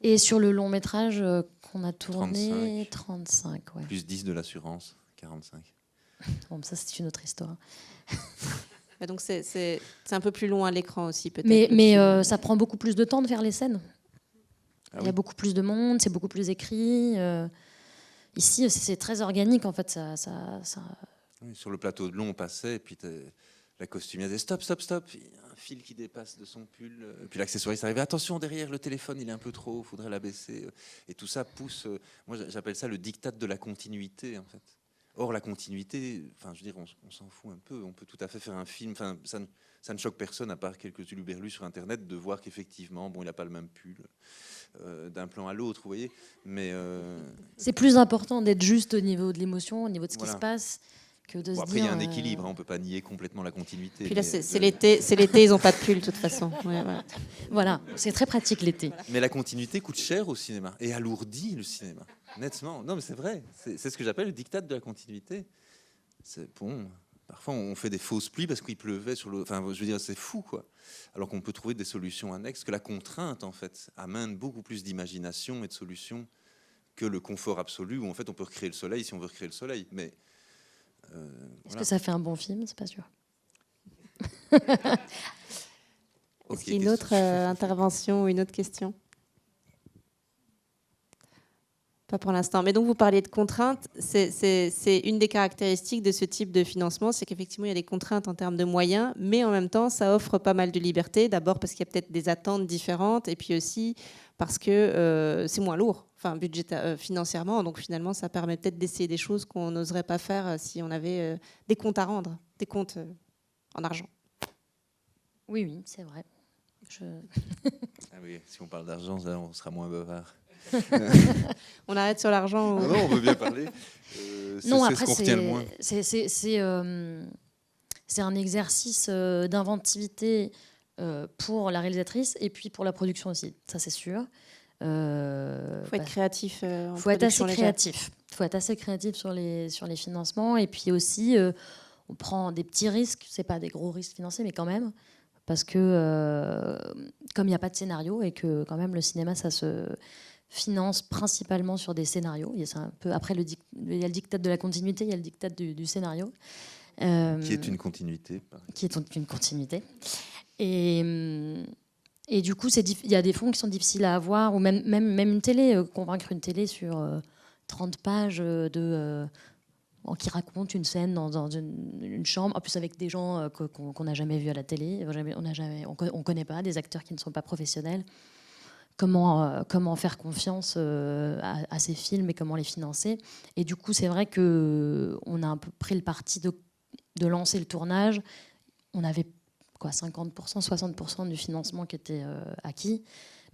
Et sur le long métrage qu'on a tourné, 35 ouais. Plus 10 de l'assurance, 45. Bon, ça, c'est une autre histoire. Donc c'est un peu plus long à l'écran aussi, peut-être. Mais ça prend beaucoup plus de temps de faire les scènes. Ah Il y a beaucoup plus de monde, c'est beaucoup plus écrit. Ici, c'est très organique, en fait. Oui, sur le plateau de long, on passait, et puis la costumière disait stop, stop, stop. Il y a un fil qui dépasse de son pull. Puis l'accessoiriste arrivait, attention, derrière le téléphone, il est un peu trop haut, il faudrait l'abaisser. Et tout ça pousse. Moi, j'appelle ça le diktat de la continuité, en fait. Or, la continuité, enfin, je veux dire, on s'en fout un peu. On peut tout à fait faire un film. Enfin, ça ne choque personne, à part quelques huluberlus sur Internet, de voir qu'effectivement, bon, il n'a pas le même pull d'un plan à l'autre, vous voyez. Mais c'est plus important d'être juste au niveau de l'émotion, au niveau de ce qui se passe, que de se après, dire. il y a un équilibre. Hein, on peut pas nier complètement la continuité. Puis là, c'est l'été, ils n'ont pas de pull, de toute façon. Ouais. Voilà, c'est très pratique l'été. Mais la continuité coûte cher au cinéma et alourdit le cinéma. Nettement. Non, mais c'est vrai. C'est ce que j'appelle le diktat de la continuité. C'est bon. Parfois, on fait des fausses pluies parce qu'il pleuvait sur le. Enfin, je veux dire, c'est fou, quoi. Alors qu'on peut trouver des solutions annexes. Que la contrainte, en fait, amène beaucoup plus d'imagination et de solutions que le confort absolu où, en fait, on peut recréer le soleil si on veut recréer le soleil. Mais est-ce que ça fait un bon film? C'est pas sûr. Est-ce qu'il y a une autre intervention ou une autre question? Pas pour l'instant. Mais donc, vous parliez de contraintes. C'est une des caractéristiques de ce type de financement, c'est qu'effectivement, il y a des contraintes en termes de moyens, mais en même temps, ça offre pas mal de liberté. D'abord parce qu'il y a peut-être des attentes différentes, et puis aussi parce que c'est moins lourd, enfin, financièrement. Donc, finalement, ça permet peut-être d'essayer des choses qu'on n'oserait pas faire si on avait des comptes à rendre, des comptes en argent. Oui, c'est vrai. Ah oui, si on parle d'argent, là, on sera moins bavard. On arrête sur l'argent. Ah non, on veut bien parler. Non, c'est après, ce qu'on retient le moins. c'est un exercice d'inventivité pour la réalisatrice et puis pour la production aussi, ça c'est sûr. Il faut être créatif. Il faut être assez créatif. Il faut être assez créatif sur les financements. Et puis aussi, on prend des petits risques. Ce n'est pas des gros risques financiers, mais quand même. Parce que comme il n'y a pas de scénario et que quand même le cinéma, ça se finance principalement sur des scénarios. C'est un peu, après, il y a le diktat de la continuité, il y a le diktat du scénario. Qui est une continuité. Qui est une continuité. Et du coup, il y a des fonds qui sont difficiles à avoir, ou même une télé, convaincre une télé sur 30 pages qui raconte une scène dans une chambre, en plus avec des gens qu'on n'a jamais vus à la télé, on ne connaît pas, des acteurs qui ne sont pas professionnels. Comment faire confiance à ces films et comment les financer. Et du coup, c'est vrai qu'on a un peu pris le parti de lancer le tournage. On avait 50%, 60% du financement qui était acquis.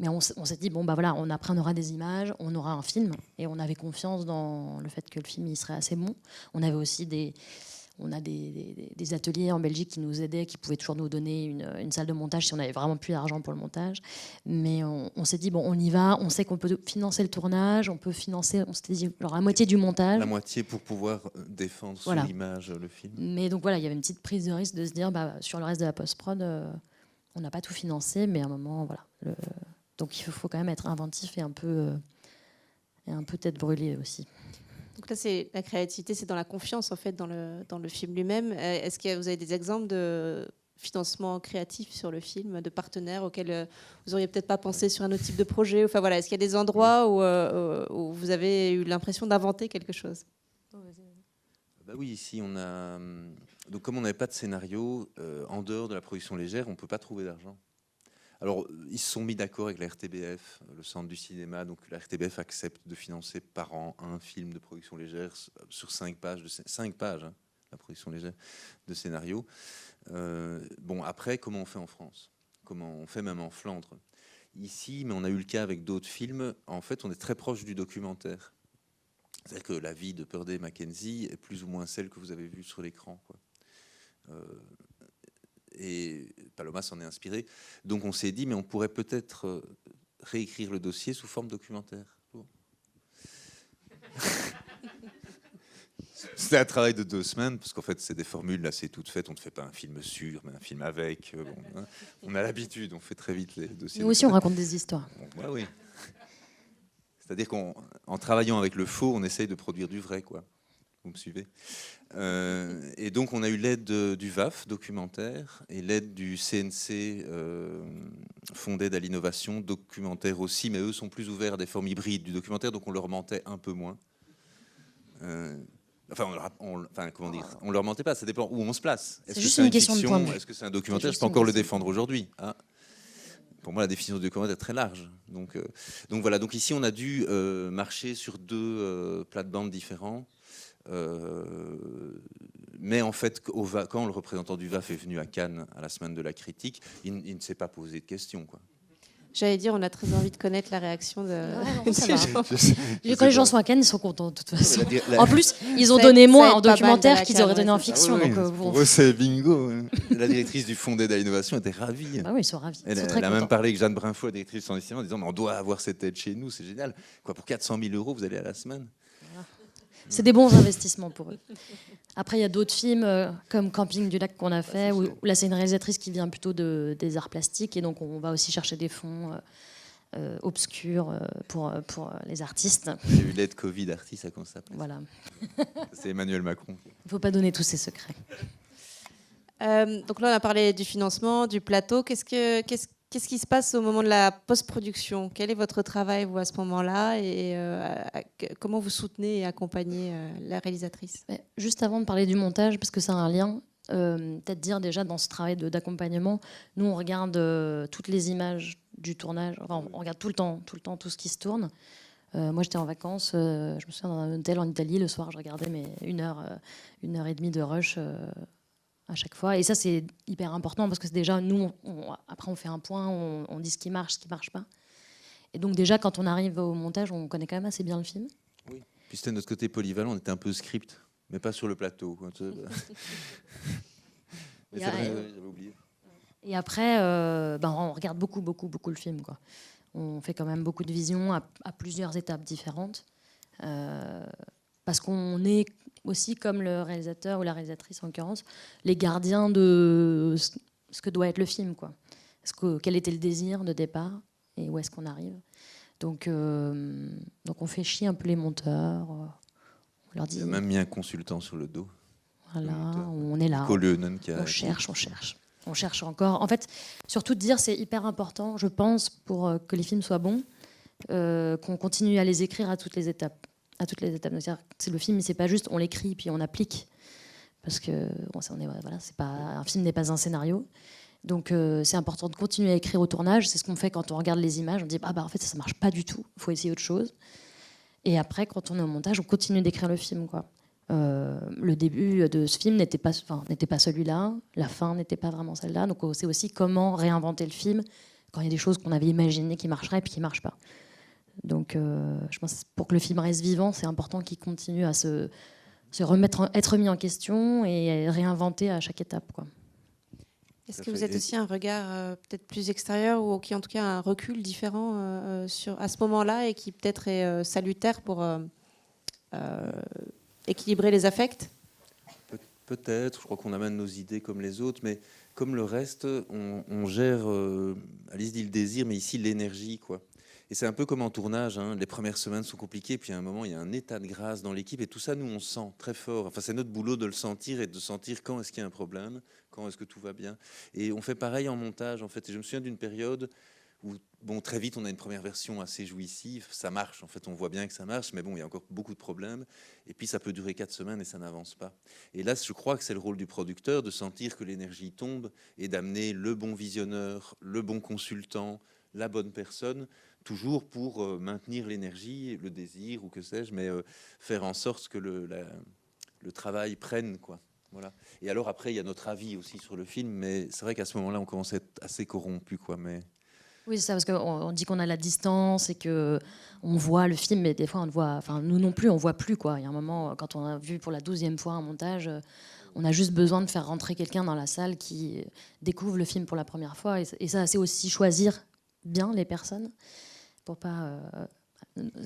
Mais on s'est dit, bon, bah voilà, après on aura des images, on aura un film. Et on avait confiance dans le fait que le film il serait assez bon. On avait aussi des ateliers en Belgique qui nous aidaient, qui pouvaient toujours nous donner une salle de montage si on n'avait vraiment plus d'argent pour le montage. Mais on s'est dit, bon, on y va, on sait qu'on peut financer le tournage, on peut financer, on s'était dit, genre la moitié du montage. La moitié pour pouvoir défendre voilà. sur l'image le film. Mais donc voilà, il y avait une petite prise de risque de se dire, sur le reste de la post-prod, on n'a pas tout financé, mais à un moment, voilà. Donc il faut quand même être inventif et un peu tête brûlée aussi. Donc là, c'est la créativité, c'est dans la confiance en fait dans le film lui-même. Est-ce que vous avez des exemples de financement créatif sur le film, de partenaires auxquels vous auriez peut-être pas pensé sur un autre type de projet? Enfin voilà, est-ce qu'il y a des endroits où vous avez eu l'impression d'inventer quelque chose? Bah oui, ici on a. Donc comme on n'avait pas de scénario, en dehors de la production légère, on peut pas trouver d'argent. Alors, ils se sont mis d'accord avec la RTBF, le Centre du cinéma. Donc, la RTBF accepte de financer par an un film de production légère sur 5 pages, hein, la production légère de scénario. Bon, après, comment on fait en France? Comment on fait même en Flandre? Ici, mais on a eu le cas avec d'autres films, en fait, on est très proche du documentaire. C'est-à-dire que la vie de Purday Mackenzie est plus ou moins celle que vous avez vue sur l'écran, quoi. Et Paloma s'en est inspiré. Donc on s'est dit, mais on pourrait peut-être réécrire le dossier sous forme documentaire. Bon. C'était un travail de 2 semaines, parce qu'en fait, c'est des formules assez toutes faites. On ne fait pas un film sur, mais un film avec. Bon, hein. On a l'habitude, on fait très vite les dossiers. Nous aussi, on raconte des histoires. Bon, ouais, oui. C'est-à-dire qu'en travaillant avec le faux, on essaye de produire du vrai, quoi. Vous me suivez? Et donc on a eu l'aide du VAF documentaire et l'aide du CNC Fonds d'aide à l'innovation documentaire aussi, mais eux sont plus ouverts à des formes hybrides du documentaire, donc on leur mentait un peu moins. Comment dire, on leur mentait pas, ça dépend où on se place. C'est juste une question de point de vue. Est-ce que c'est un documentaire? Je peux encore le défendre aujourd'hui. Hein. Pour moi, la définition de documentaire est très large. Donc voilà. Donc ici, on a dû marcher sur 2 plates-bandes différents. Mais en fait, quand le représentant du VAF est venu à Cannes à la semaine de la critique, il ne s'est pas posé de questions, quoi. J'allais dire, on a très envie de connaître la réaction de. Ouais, ça va. Quand les gens sont à Cannes, ils sont contents de toute façon. En plus, ils ont donné moins en documentaire qu'ils auraient donné en fiction. Ah oui, donc, pour eux, c'est bingo. La directrice du Fonds d'aide à l'innovation était ravie. Ah oui, ils sont ravis. Elle a même parlé avec Jeanne Brinfo, la directrice du Centre du cinéma, en disant, mais on doit avoir cette aide chez nous, c'est génial. Quoi, pour 400 000 €, vous allez à la semaine. C'est des bons investissements pour eux. Après, il y a d'autres films comme Camping du lac qu'on a fait, où là, c'est une réalisatrice qui vient plutôt des arts plastiques, et donc on va aussi chercher des fonds obscurs pour les artistes. Il y a eu l'aide Covid artiste, ça commence à s'appelle. Voilà. C'est Emmanuel Macron. Il ne faut pas donner tous ses secrets. Donc là, on a parlé du financement, du plateau. Qu'est-ce qui se passe au moment de la post-production? Quel est votre travail, vous, à ce moment-là? Et comment vous soutenez et accompagnez la réalisatrice? Juste avant de parler du montage, parce que c'est un lien, peut-être dire déjà dans ce travail d'accompagnement, nous, on regarde toutes les images du tournage. Enfin, on regarde tout le temps tout ce qui se tourne. Moi, j'étais en vacances, je me souviens dans un hôtel en Italie, le soir, je regardais une heure et demie de rush à chaque fois. Et ça, c'est hyper important parce que c'est déjà, nous, après, on fait un point, on dit ce qui marche pas. Et donc, déjà, quand on arrive au montage, on connaît quand même assez bien le film. Oui. Puis c'était notre côté polyvalent, on était un peu script, mais pas sur le plateau, quoi, tu sais. Mais c'est vrai, j'avais oublié. Et après, on regarde beaucoup le film, quoi. On fait quand même beaucoup de visions à plusieurs étapes différentes. Parce qu'on est aussi, comme le réalisateur ou la réalisatrice en l'occurrence, les gardiens de ce que doit être le film, quoi. Quel était le désir de départ et où est-ce qu'on arrive. Donc on fait chier un peu les monteurs. On leur dit, Il a même mis un consultant sur le dos. Voilà, on est là. On cherche encore. En fait, surtout de dire, c'est hyper important, je pense, pour que les films soient bons, qu'on continue à les écrire à toutes les étapes. C'est-à-dire que le film, c'est pas juste on l'écrit puis on applique, parce que c'est pas, un film n'est pas un scénario. Donc c'est important de continuer à écrire au tournage. C'est ce qu'on fait quand on regarde les images. On dit en fait ça marche pas du tout. Il faut essayer autre chose. Et après, quand on est au montage, on continue d'écrire le film, quoi. Le début de ce film n'était pas celui-là, la fin n'était pas vraiment celle-là. Donc c'est aussi comment réinventer le film quand il y a des choses qu'on avait imaginées qui marcheraient et puis qui ne marchent pas. Donc je pense que pour que le film reste vivant, c'est important qu'il continue à se remettre, être mis en question et réinventer à chaque étape, quoi. Est-ce que vous êtes aussi un regard peut-être plus extérieur ou qui en tout cas un recul différent à ce moment-là et qui peut-être est salutaire pour équilibrer les affects? Peut-être, je crois qu'on amène nos idées comme les autres, mais comme le reste, on gère, Alice dit le désir, mais ici l'énergie, quoi. Et c'est un peu comme en tournage, hein. Les premières semaines sont compliquées, puis à un moment, il y a un état de grâce dans l'équipe, et tout ça, nous, on sent très fort. Enfin, c'est notre boulot de le sentir et de sentir quand est-ce qu'il y a un problème, quand est-ce que tout va bien. Et on fait pareil en montage, en fait. Et je me souviens d'une période où, bon, très vite, on a une première version assez jouissive, ça marche, en fait, on voit bien que ça marche, mais bon, il y a encore beaucoup de problèmes, et puis ça peut durer 4 semaines et ça n'avance pas. Et là, je crois que c'est le rôle du producteur de sentir que l'énergie tombe et d'amener le bon visionneur, le bon consultant, la bonne personne, toujours pour maintenir l'énergie, le désir, ou que sais-je, mais faire en sorte que le travail prenne, quoi. Voilà. Et alors après, il y a notre avis aussi sur le film, mais c'est vrai qu'à ce moment-là, on commence à être assez corrompu, quoi, mais... Oui, c'est ça, parce qu'on dit qu'on a la distance et qu'on voit le film, mais des fois, on le voit. Enfin, nous non plus, on voit plus, quoi. Il y a un moment, quand on a vu pour la 12e fois un montage, on a juste besoin de faire rentrer quelqu'un dans la salle qui découvre le film pour la première fois. Et ça, c'est aussi choisir bien les personnes pour pas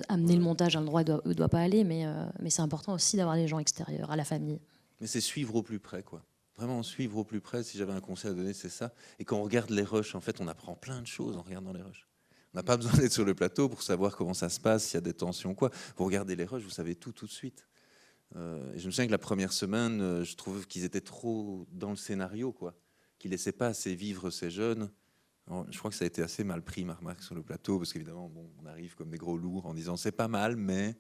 amener le montage à l'endroit où il doit pas aller, mais c'est important aussi d'avoir des gens extérieurs, à la famille. Mais c'est suivre au plus près, quoi. Vraiment suivre au plus près. Si j'avais un conseil à donner, c'est ça. Et quand on regarde les rushs, en fait, on apprend plein de choses en regardant les rushs. On n'a pas besoin d'être sur le plateau pour savoir comment ça se passe, s'il y a des tensions, quoi. Vous regardez les rushs, vous savez tout de suite. Et je me souviens que la première semaine, je trouve qu'ils étaient trop dans le scénario, quoi. Qu'ils ne laissaient pas assez vivre ces jeunes. Alors, je crois que ça a été assez mal pris, ma remarque, sur le plateau, parce qu'évidemment, bon, on arrive comme des gros lourds en disant c'est pas mal, mais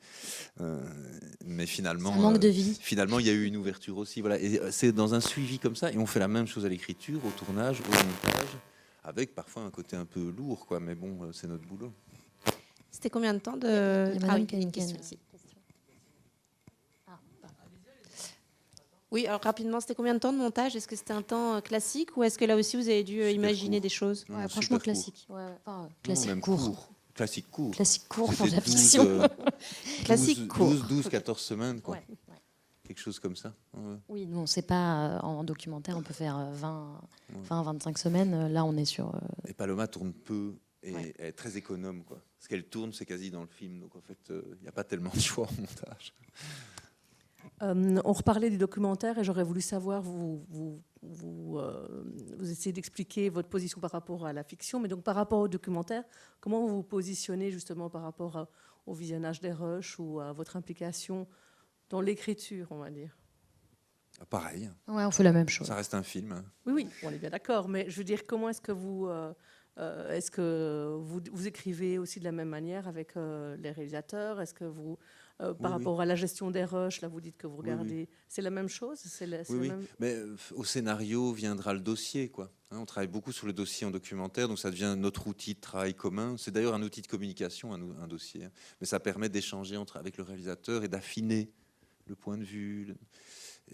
finalement, ça manque de vie. Finalement, il y a eu une ouverture aussi. Voilà. Et c'est dans un suivi comme ça, et on fait la même chose à l'écriture, au tournage, au montage, avec parfois un côté un peu lourd, quoi. Mais bon, c'est notre boulot. C'était combien de temps de... Il y a madame qui a une question. Oui, alors rapidement, c'était combien de temps de montage? Est-ce que c'était un temps classique ou est-ce que là aussi vous avez dû imaginer des choses? Non, franchement, super classique. Classique même court. Classique court. Classique court pour C'était la fiction. Classique court. 12-14 semaines, quoi. Ouais. Quelque chose comme ça. Ouais. Oui, nous, on ne sait pas, en documentaire, on peut faire 20-25 semaines. Là, on est sur... Et Paloma tourne peu et elle est très économe, quoi. Ce qu'elle tourne, c'est quasi dans le film. Donc, en fait, il n'y a pas tellement de choix en montage. On reparlait du documentaire et j'aurais voulu savoir, vous essayez d'expliquer votre position par rapport à la fiction, mais donc par rapport au documentaire, comment vous vous positionnez justement par rapport au visionnage des rushs ou à votre implication dans l'écriture, on va dire? Pareil. Ouais, on fait la même chose. Ça reste un film. Hein. Oui, on est bien d'accord, mais je veux dire, comment est-ce que vous écrivez aussi de la même manière avec les réalisateurs? Est-ce que vous, par rapport à la gestion des rushs, là vous dites que vous regardez, c'est la même chose? Même... Mais au scénario viendra le dossier, quoi. Hein, on travaille beaucoup sur le dossier en documentaire, donc ça devient notre outil de travail commun. C'est d'ailleurs un outil de communication, un dossier. Hein. Mais ça permet d'échanger avec le réalisateur et d'affiner le point de vue.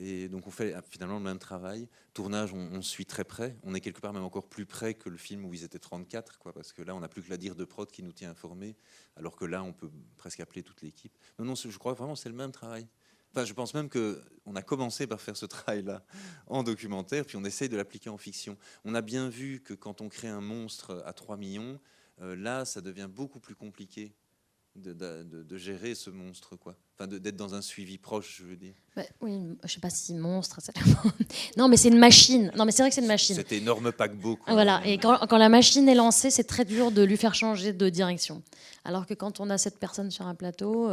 Et donc on fait finalement le même travail. Tournage, on suit très près. On est quelque part même encore plus près que le film où ils étaient 34, quoi, parce que là, on n'a plus que la dire de prod qui nous tient informés, alors que là, on peut presque appeler toute l'équipe. Non, je crois vraiment que c'est le même travail. Enfin, je pense même qu'on a commencé par faire ce travail-là en documentaire, puis on essaye de l'appliquer en fiction. On a bien vu que quand on crée un monstre à 3 millions, là, ça devient beaucoup plus compliqué de gérer ce monstre, quoi. Enfin, d'être dans un suivi proche, je veux dire. Bah, oui, je sais pas si monstre. Non, mais c'est une machine. Non, mais c'est vrai que c'est une machine. Cet énorme paquebot, quoi. Voilà. Et quand la machine est lancée, c'est très dur de lui faire changer de direction. Alors que quand on a cette personne sur un plateau,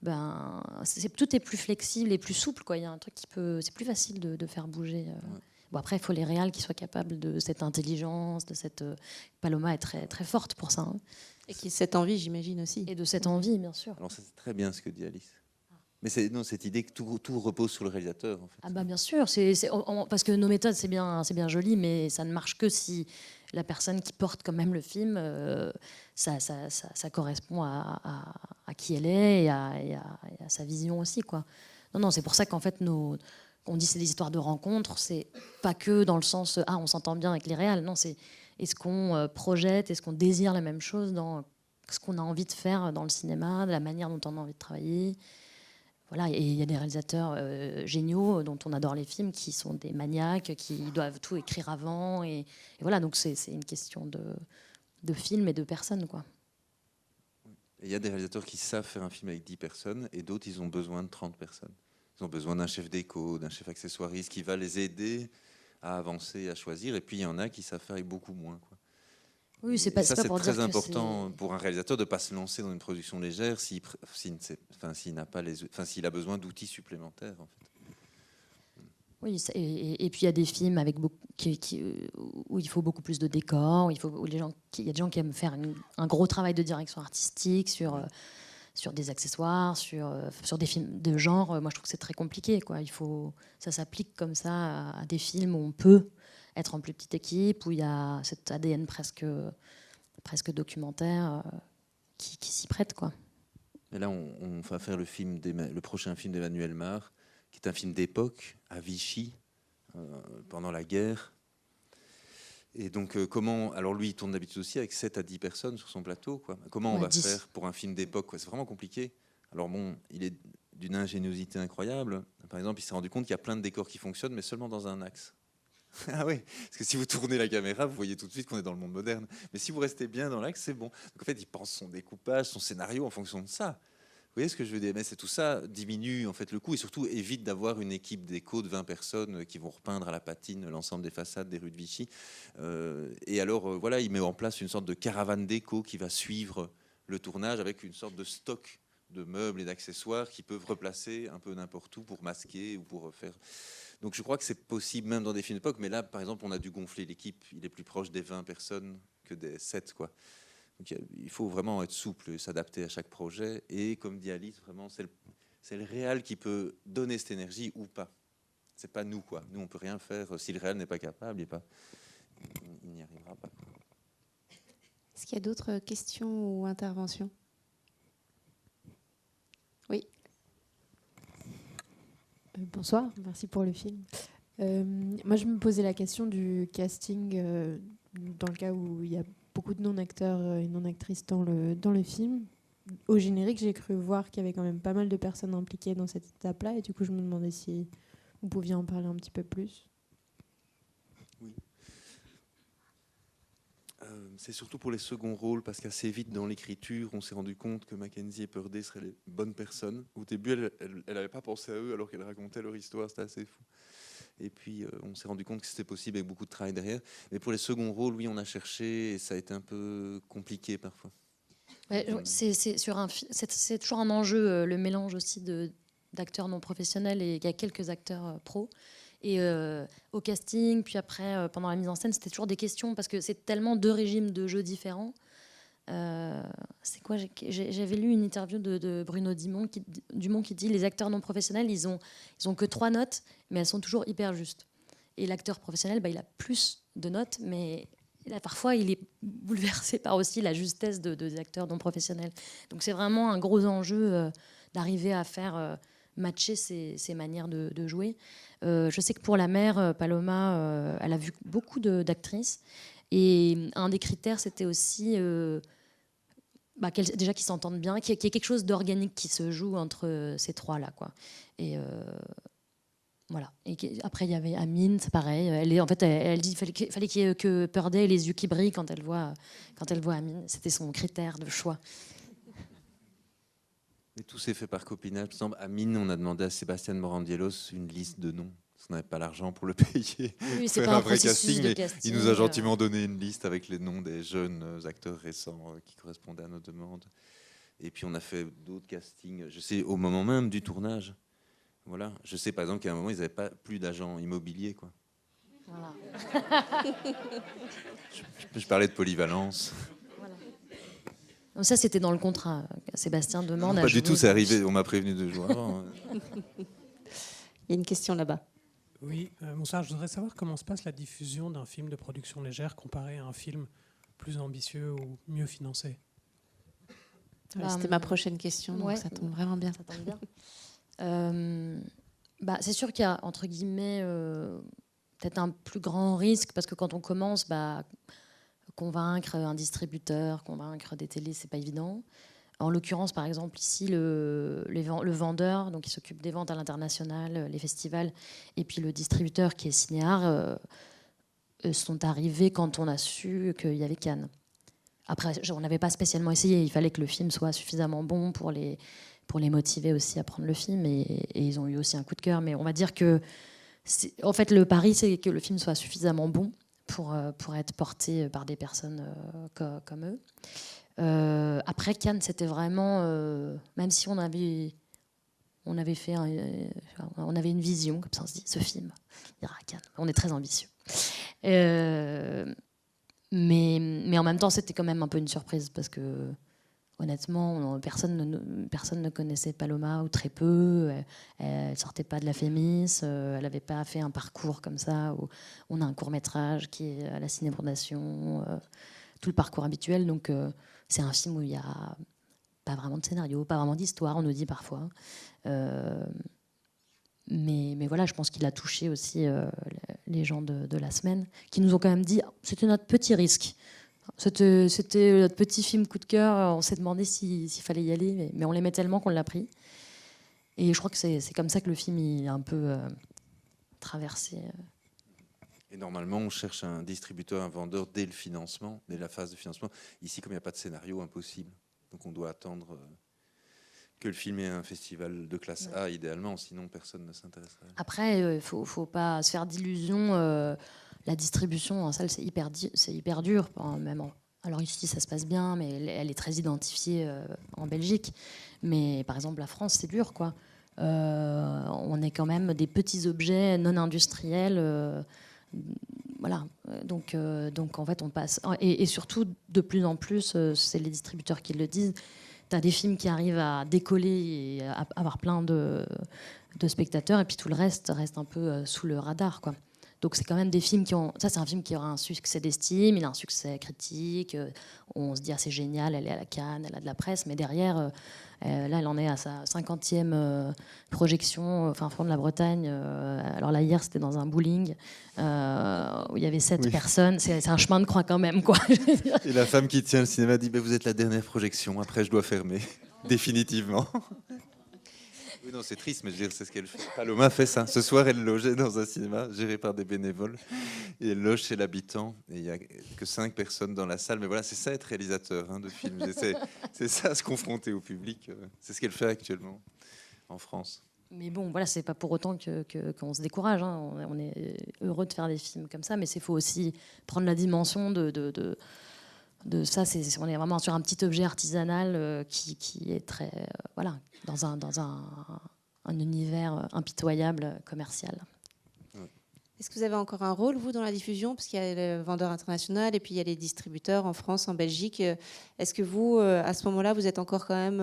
tout est plus flexible et plus souple, quoi. Il y a un truc c'est plus facile de faire bouger. Ouais. Bon, après, il faut les réals qui soient capables de cette intelligence, de cette. Paloma est très très forte pour ça. Hein. Et qui cette envie, j'imagine aussi. Et de cette envie, bien sûr. Alors ça, c'est très bien ce que dit Alice. Mais cette idée que tout repose sur le réalisateur, en fait. Ah bah bien sûr, parce que nos méthodes, c'est bien joli, mais ça ne marche que si la personne qui porte quand même le film, ça correspond à qui elle est et à sa vision aussi, quoi. Non, c'est pour ça qu'en fait, on dit c'est des histoires de rencontres, c'est pas que dans le sens on s'entend bien avec les réals, non, c'est est-ce qu'on projette, est-ce qu'on désire la même chose dans ce qu'on a envie de faire dans le cinéma, de la manière dont on a envie de travailler. Voilà, et il y a des réalisateurs géniaux dont on adore les films qui sont des maniaques, qui doivent tout écrire avant. Et voilà, donc c'est une question de film et de personnes, quoi. Il y a des réalisateurs qui savent faire un film avec 10 personnes et d'autres, ils ont besoin de 30 personnes. Ils ont besoin d'un chef déco, d'un chef accessoiriste qui va les aider à avancer, à choisir. Et puis, il y en a qui savent faire avec beaucoup moins, quoi. Oui, c'est pas pour dire très important pour un réalisateur de ne pas se lancer dans une production légère s'il a besoin d'outils supplémentaires, en fait. Oui, et puis il y a des films avec où il faut beaucoup plus de décors, il y a des gens qui aiment faire un gros travail de direction artistique sur des accessoires, sur des films de genre. Moi, je trouve que c'est très compliqué, quoi. Ça s'applique comme ça à des films où on peut être en plus petite équipe, où il y a cet ADN presque documentaire qui s'y prête, quoi. Et là, on va faire le prochain film d'Emmanuel Mar, qui est un film d'époque, à Vichy, pendant la guerre. Et donc, alors lui, il tourne d'habitude aussi avec 7 à 10 personnes sur son plateau, quoi. Comment on va 10. faire pour un film d'époque, quoi. C'est vraiment compliqué. Alors bon, il est d'une ingéniosité incroyable. Par exemple, il s'est rendu compte qu'il y a plein de décors qui fonctionnent, mais seulement dans un axe. Ah oui, parce que si vous tournez la caméra, vous voyez tout de suite qu'on est dans le monde moderne. Mais si vous restez bien dans l'axe, c'est bon. Donc en fait, il pense son découpage, son scénario en fonction de ça. Vous voyez ce que je veux dire? Mais c'est tout ça diminue en fait le coût et surtout évite d'avoir une équipe d'éco de 20 personnes qui vont repeindre à la patine l'ensemble des façades des rues de Vichy. Et alors voilà, il met en place une sorte de caravane d'éco qui va suivre le tournage avec une sorte de stock de meubles et d'accessoires qui peuvent replacer un peu n'importe où pour masquer ou pour faire. Donc je crois que c'est possible même dans des films d'époque, mais là par exemple on a dû gonfler l'équipe, il est plus proche des 20 personnes que des 7, quoi. Donc il faut vraiment être souple et s'adapter à chaque projet. Et comme dit Alice, vraiment, c'est le réal qui peut donner cette énergie ou pas. C'est pas nous, quoi. Nous, on peut rien faire. Si le réal n'est pas capable, il n'y arrivera pas. Est-ce qu'il y a d'autres questions ou interventions? Oui. Bonsoir, merci pour le film. Moi, je me posais la question du casting dans le cas où il y a beaucoup de non-acteurs et non-actrices dans le film. Au générique, j'ai cru voir qu'il y avait quand même pas mal de personnes impliquées dans cette étape-là, et du coup, je me demandais si vous pouviez en parler un petit peu plus. Oui. C'est surtout pour les seconds rôles, parce qu'assez vite dans l'écriture, on s'est rendu compte que Mackenzie et Purday seraient les bonnes personnes. Au début, elle n'avait pas pensé à eux alors qu'elle racontait leur histoire, c'était assez fou. Et puis, on s'est rendu compte que c'était possible avec beaucoup de travail derrière. Mais pour les seconds rôles, oui, on a cherché et ça a été un peu compliqué parfois. Ouais, c'est toujours un enjeu, le mélange aussi d'acteurs non professionnels, et il y a quelques acteurs pros. Et au casting, puis après, pendant la mise en scène, c'était toujours des questions, parce que c'est tellement 2 régimes de jeu différents. C'est quoi, j'avais lu une interview de Bruno Dumont qui dit les acteurs non professionnels, ils ont que 3 notes, mais elles sont toujours hyper justes. Et l'acteur professionnel, il a plus de notes, mais là, parfois il est bouleversé par aussi la justesse des acteurs non professionnels. Donc c'est vraiment un gros enjeu d'arriver à faire matcher ses manières de jouer. Je sais que pour la mère, Paloma, elle a vu beaucoup d'actrices. Et un des critères, c'était aussi déjà qu'ils s'entendent bien, qu'il y ait quelque chose d'organique qui se joue entre ces trois-là, quoi. Et voilà. Et après, il y avait Amine, c'est pareil. Elle dit qu'il fallait qu'il y ait que Purday ait les yeux qui brillent quand elle voit Amine. C'était son critère de choix. Et tout s'est fait par copinage. Par exemple, Amine, on a demandé à Sébastien Morandielos une liste de noms. Parce qu'on n'avait pas l'argent pour le payer. Oui, c'est pas un vrai processus de mais casting. il nous a gentiment donné une liste avec les noms des jeunes acteurs récents qui correspondaient à nos demandes. Et puis on a fait d'autres castings. Je sais, au moment même du tournage. Voilà. Je sais par exemple qu'à un moment, ils n'avaient pas plus d'agents immobiliers, quoi. Voilà. Je parlais de polyvalence. Voilà. Donc ça, c'était dans le contrat. Sébastien demande Non, à pas jouer du tout, c'est arrivé. On m'a prévenu 2 jours avant. Il y a une question là-bas. Oui, bonsoir. Je voudrais savoir comment se passe la diffusion d'un film de production légère comparé à un film plus ambitieux ou mieux financé. C'était ma prochaine question, donc ouais, ça tombe vraiment bien. Ça tombe bien. C'est sûr qu'il y a, entre guillemets, peut-être un plus grand risque, parce que quand on commence, convaincre un distributeur, convaincre des télés, c'est pas évident. En l'occurrence, par exemple, ici, le vendeur, donc qui s'occupe des ventes à l'international, les festivals, et puis le distributeur qui est Cinéar, sont arrivés quand on a su qu'il y avait Cannes. Après, on n'avait pas spécialement essayé. Il fallait que le film soit suffisamment bon pour les motiver aussi à prendre le film. Et ils ont eu aussi un coup de cœur. Mais on va dire que, en fait, le pari, c'est que le film soit suffisamment bon pour être porté par des personnes comme eux. Après, Cannes, c'était vraiment... même si on avait fait on avait une vision, comme ça on se dit, ce film, il ira à Cannes. On est très ambitieux. Mais en même temps, c'était quand même un peu une surprise parce que, honnêtement, personne ne connaissait Paloma, ou très peu. Elle ne sortait pas de la Fémis. Elle n'avait pas fait un parcours comme ça où on a un court-métrage qui est à la Ciné-Fondation, tout le parcours habituel. Donc, c'est un film où il n'y a pas vraiment de scénario, pas vraiment d'histoire, on nous dit parfois. Mais voilà, je pense qu'il a touché aussi les gens de la semaine, qui nous ont quand même dit c'était notre petit risque. C'était notre petit film coup de cœur. On s'est demandé s'il fallait y aller, mais on l'aimait tellement qu'on l'a pris. Et je crois que c'est comme ça que le film il a un peu traversé. Et normalement, on cherche un distributeur, un vendeur dès le financement, dès la phase de financement. Ici, comme il n'y a pas de scénario, impossible. Donc on doit attendre que le film ait un festival de classe A, idéalement, sinon personne ne s'intéresserait. Après, il ne faut pas se faire d'illusions. La distribution en salle, c'est hyper dur. Alors ici, ça se passe bien, mais elle est très identifiée en Belgique. Mais par exemple, la France, c'est dur, quoi. On est quand même des petits objets non industriels. Voilà. Donc, en fait, on passe... Et surtout, de plus en plus, c'est les distributeurs qui le disent, tu as des films qui arrivent à décoller et à avoir plein de spectateurs, et puis tout le reste un peu sous le radar, quoi. Donc c'est quand même des films qui ont... Ça, c'est un film qui aura un succès d'estime, il a un succès critique, on se dit, ah, c'est génial, elle est à la Cannes, elle a de la presse, mais derrière, là, elle en est à sa 50e projection, fin fond de la Bretagne. Alors là, hier, c'était dans un bowling, où il y avait 7 personnes. C'est un chemin de croix quand même, quoi. Et la femme qui tient le cinéma dit, vous êtes la dernière projection, après je dois fermer, définitivement. Oui, non, c'est triste, mais je veux dire, c'est ce qu'elle fait. Paloma fait ça. Ce soir, elle logeait dans un cinéma géré par des bénévoles. Et elle loge chez l'habitant. Et il n'y a que 5 personnes dans la salle. Mais voilà, c'est ça être réalisateur de film. C'est ça, se confronter au public. C'est ce qu'elle fait actuellement en France. Mais bon, voilà, c'est pas pour autant qu'on se décourage. On est heureux de faire des films comme ça. Mais il faut aussi prendre la dimension de ça. On est vraiment sur un petit objet artisanal qui est très... voilà, dans un univers impitoyable commercial. Est-ce que vous avez encore un rôle, vous, dans la diffusion? Parce qu'il y a le vendeur international et puis il y a les distributeurs en France, en Belgique. Est-ce que vous, à ce moment-là, vous êtes encore quand même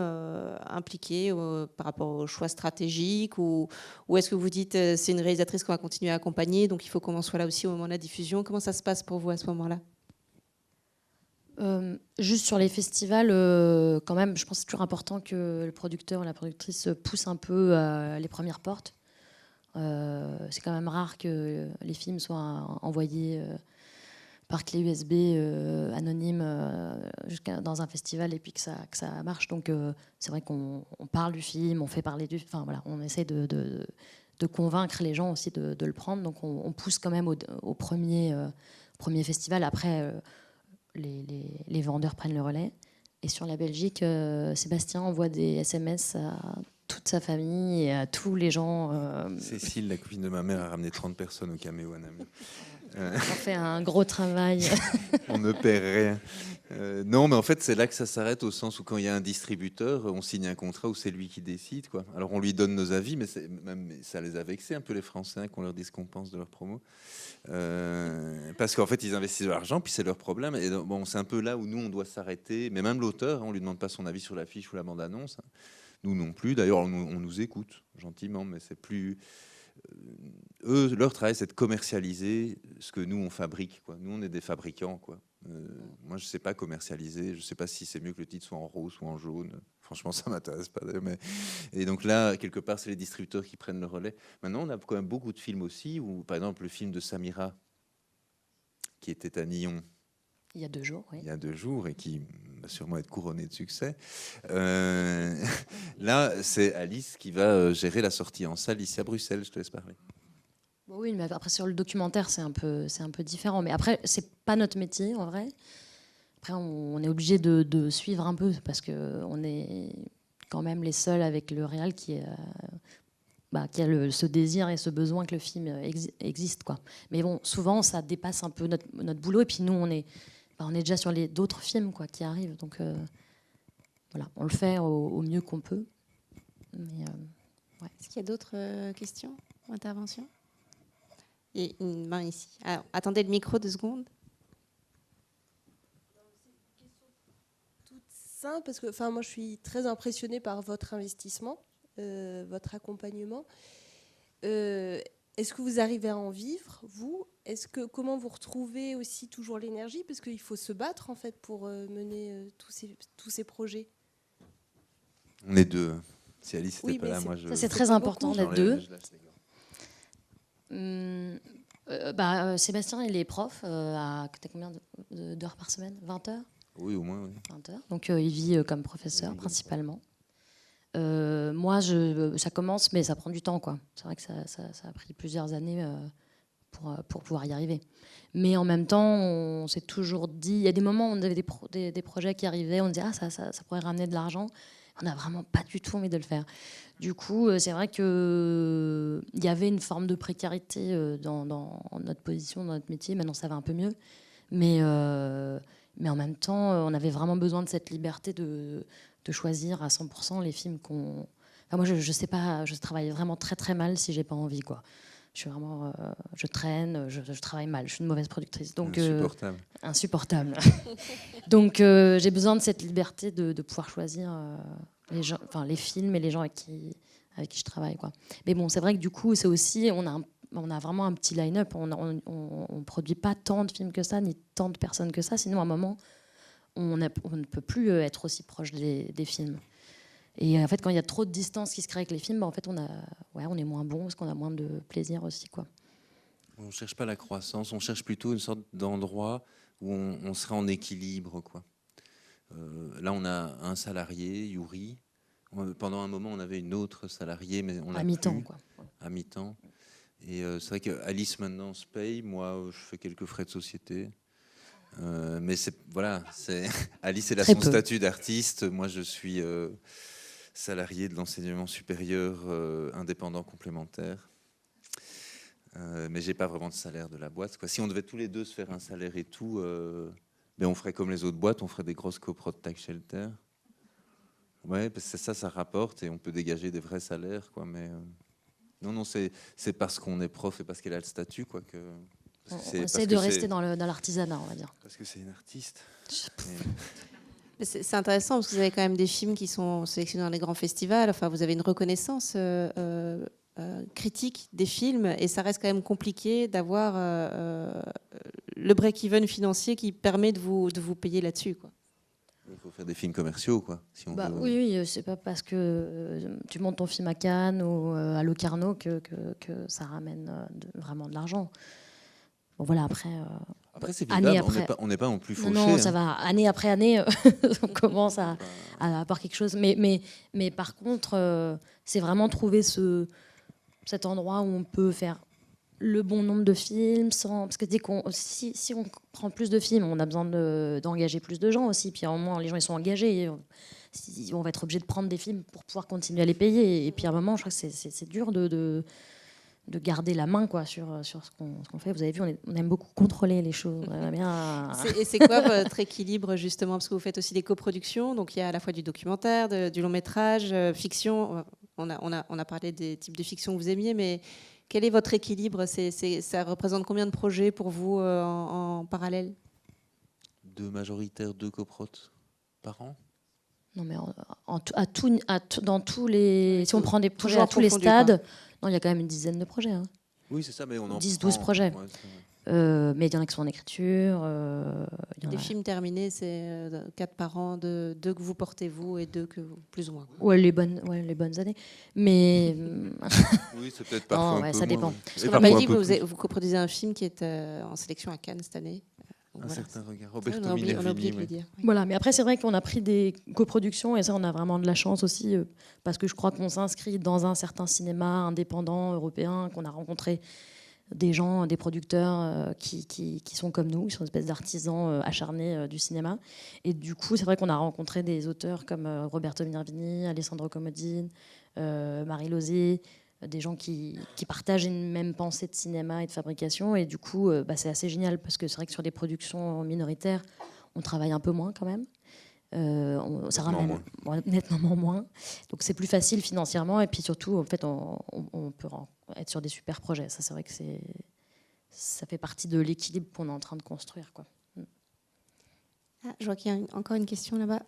impliqué par rapport aux choix stratégiques, ou est-ce que vous dites c'est une réalisatrice qu'on va continuer à accompagner, donc il faut qu'on en soit là aussi au moment de la diffusion? Comment ça se passe pour vous à ce moment-là? Juste sur les festivals, quand même, je pense que c'est toujours important que le producteur ou la productrice pousse un peu les premières portes. C'est quand même rare que les films soient envoyés par clé USB anonyme dans un festival et puis que ça marche. Donc c'est vrai qu'on parle du film, on fait parler du... Enfin voilà, on essaie de convaincre les gens aussi de le prendre. Donc on pousse quand même au premier festival. Après, les vendeurs prennent le relais. Et sur la Belgique, Sébastien envoie des SMS à toute sa famille et à tous les gens. Cécile, la copine de ma mère, a ramené 30 personnes au Caméo à Namur. On fait un gros travail. On ne perd rien. Non, mais en fait, c'est là que ça s'arrête, au sens où quand il y a un distributeur, on signe un contrat où c'est lui qui décide, quoi. Alors on lui donne nos avis, mais même ça les a vexés un peu les Français, hein, qu'on leur dise ce qu'on pense de leur promo. Parce qu'en fait, ils investissent de l'argent, puis c'est leur problème. Et donc, bon, c'est un peu là où nous, on doit s'arrêter. Mais même l'auteur, on lui demande pas son avis sur l'affiche ou la bande-annonce. Nous non plus. D'ailleurs, on nous écoute gentiment, mais c'est plus... eux, leur travail, c'est de commercialiser ce que nous, on fabrique, quoi. Nous, on est des fabricants, quoi. Moi, je sais pas commercialiser. Je sais pas si c'est mieux que le titre soit en rose ou en jaune. Franchement, ça m'intéresse pas. Mais... Et donc là, quelque part, c'est les distributeurs qui prennent le relais. Maintenant, on a quand même beaucoup de films aussi, où, par exemple, le film de Samira, qui était à Nyon, Il y a 2 jours, oui. il y a 2 jours, et qui va sûrement être couronné de succès. Là, c'est Alice qui va gérer la sortie en salle ici à Bruxelles. Je te laisse parler. Oui, mais après sur le documentaire, c'est un peu différent. Mais après, c'est pas notre métier en vrai. Après, on est obligé de suivre un peu parce que on est quand même les seuls avec le réal qui a ce désir et ce besoin que le film existe, quoi. Mais bon, souvent, ça dépasse un peu notre boulot. Et puis nous, on est déjà sur d'autres films, quoi, qui arrivent. Donc voilà, on le fait au mieux qu'on peut. Mais, ouais. Est-ce qu'il y a d'autres questions ou interventions? Et une main ici. Alors, attendez le micro 2 secondes. Toute simple, parce que moi je suis très impressionnée par votre investissement, votre accompagnement. Est-ce que vous arrivez à en vivre, vous? Comment vous retrouvez aussi toujours l'énergie? Parce qu'il faut se battre en fait pour mener tous ces projets. On est 2. Si Alice n'était Oui, pas là, moi je... Ça, c'est très important d'être 2. Sébastien, il est prof à combien d'heures par semaine? 20 heures? Oui, au moins, oui. 20 heures. Donc il vit comme professeur principalement. Moi, ça commence, mais ça prend du temps, quoi. C'est vrai que ça a pris plusieurs années pour pouvoir y arriver. Mais en même temps, on s'est toujours dit... Il y a des moments où on avait des projets qui arrivaient, on disait « Ah, ça pourrait ramener de l'argent ». On n'a vraiment pas du tout envie de le faire. Du coup, c'est vrai qu'il y avait une forme de précarité dans notre position, dans notre métier. Maintenant, ça va un peu mieux. Mais en même temps, on avait vraiment besoin de cette liberté de choisir à 100% les films qu'on... Enfin, moi, je sais pas, je travaille vraiment très très mal si j'ai pas envie, quoi. Je suis vraiment... je traîne, je travaille mal. Je suis une mauvaise productrice. Donc, insupportable. Insupportable. Donc, j'ai besoin de cette liberté de pouvoir choisir les films et les gens avec qui je travaille, quoi. Mais bon, c'est vrai que du coup, c'est aussi... On a vraiment un petit line-up. On ne produit pas tant de films que ça, ni tant de personnes que ça. Sinon, à un moment, on ne peut plus être aussi proche des films. Et en fait, quand il y a trop de distance qui se crée avec les films, en fait, on est moins bon parce qu'on a moins de plaisir aussi, quoi. On ne cherche pas la croissance, on cherche plutôt une sorte d'endroit où on serait en équilibre, quoi. Là, on a un salarié, Yuri. Pendant un moment, on avait une autre salariée, mais on l'a à mi-temps, plus, quoi. à mi-temps. Et c'est vrai qu'Alice maintenant se paye. Moi, je fais quelques frais de société. Mais Alice, elle a son statut d'artiste. Moi, je suis salarié de l'enseignement supérieur indépendant complémentaire. Mais j'ai pas vraiment de salaire de la boîte, quoi. Si on devait tous les 2 se faire un salaire et tout, on ferait comme les autres boîtes, on ferait des grosses coprod tax shelter. Ouais, parce que ça rapporte et on peut dégager des vrais salaires, quoi. Mais non, c'est parce qu'on est prof et parce qu'elle a le statut, quoi, que. On essaie de rester dans l'artisanat, on va dire. Parce que c'est une artiste. C'est intéressant parce que vous avez quand même des films qui sont sélectionnés dans les grands festivals. Enfin, vous avez une reconnaissance critique des films et ça reste quand même compliqué d'avoir le break-even financier qui permet de vous payer là-dessus, quoi. Il faut faire des films commerciaux, quoi. Si on veut. Oui, c'est pas parce que tu montes ton film à Cannes ou à Locarno que ça ramène vraiment de l'argent. Bon, voilà, après... Après, c'est année vivable, après... on n'est pas non plus fauché. Non, ça hein. va. Année après année, on commence à avoir quelque chose. Mais par contre, c'est vraiment trouver cet endroit où on peut faire le bon nombre de films parce que si on prend plus de films, on a besoin d'engager plus de gens aussi, puis à un moment les gens ils sont engagés, on va être obligé de prendre des films pour pouvoir continuer à les payer, et puis à un moment je crois que c'est dur de garder la main, quoi, sur ce qu'on fait. Vous avez vu, on aime beaucoup contrôler les choses. On aimerait bien... Et c'est quoi votre équilibre, justement? Parce que vous faites aussi des coproductions, donc il y a à la fois du documentaire, du long métrage, fiction. On a parlé des types de fiction que vous aimiez, mais quel est votre équilibre? Ça représente combien de projets pour vous en parallèle? 2 majoritaires, 2 coprotes par an. Non, mais dans tous les... Si on prend des projets à tous les confondu, stades, non, il y a quand même une dizaine de projets. Hein. Oui, c'est ça, mais on en 10-12 projets. Ouais, c'est vrai. Mais il y en a qui sont en écriture. Les films terminés, c'est 4 par an, 2 que vous portez vous et 2 que vous, plus ou moins. Ouais, les bonnes années. Mais Oui, c'est peut-être parfois un peu ça moins, dépend. ouais. Parce Et qu'on m'a parfois dit un peu que plus. vous coproduisez un film qui est en sélection à Cannes cette année. Donc Un voilà. certain regard. On Roberto a oublié de Minervini, le oui. dire. Oui. Voilà, mais après, c'est vrai qu'on a pris des coproductions, et ça, on a vraiment de la chance aussi, parce que je crois qu'on s'inscrit dans un certain cinéma indépendant européen, qu'on a rencontré des gens, des producteurs qui sont comme nous, qui sont une espèce d'artisans acharnés du cinéma. Et du coup, c'est vrai qu'on a rencontré des auteurs comme Roberto Minervini, Alessandro Comodine, Marie Lozé, des gens qui partagent une même pensée de cinéma et de fabrication. Et du coup, c'est assez génial, parce que c'est vrai que sur des productions minoritaires, on travaille un peu moins quand même. Ça ramène nettement moins. Donc c'est plus facile financièrement, et puis surtout, en fait, on peut être sur des super projets. Ça, c'est vrai que ça fait partie de l'équilibre qu'on est en train de construire, quoi. Ah, je vois qu'il y a encore une question là-bas.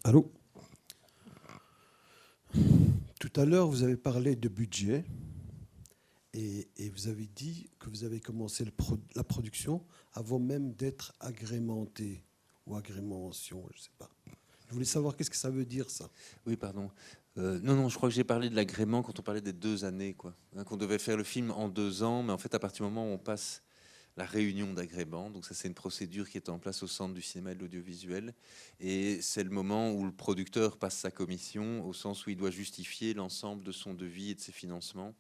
Allô? Tout à l'heure, vous avez parlé de budget et vous avez dit que vous avez commencé la production avant même d'être agrémenté ou agrémentation, je ne sais pas. Je voulais savoir qu'est-ce que ça veut dire, ça. Oui, pardon. Non, je crois que j'ai parlé de l'agrément quand on parlait des 2 années, quoi. Hein, qu'on devait faire le film en 2 ans, mais en fait, à partir du moment où on passe la réunion d'agrément, donc ça, c'est une procédure qui est en place au Centre du cinéma et de l'audiovisuel, et c'est le moment où le producteur passe sa commission, au sens où il doit justifier l'ensemble de son devis et de ses financements,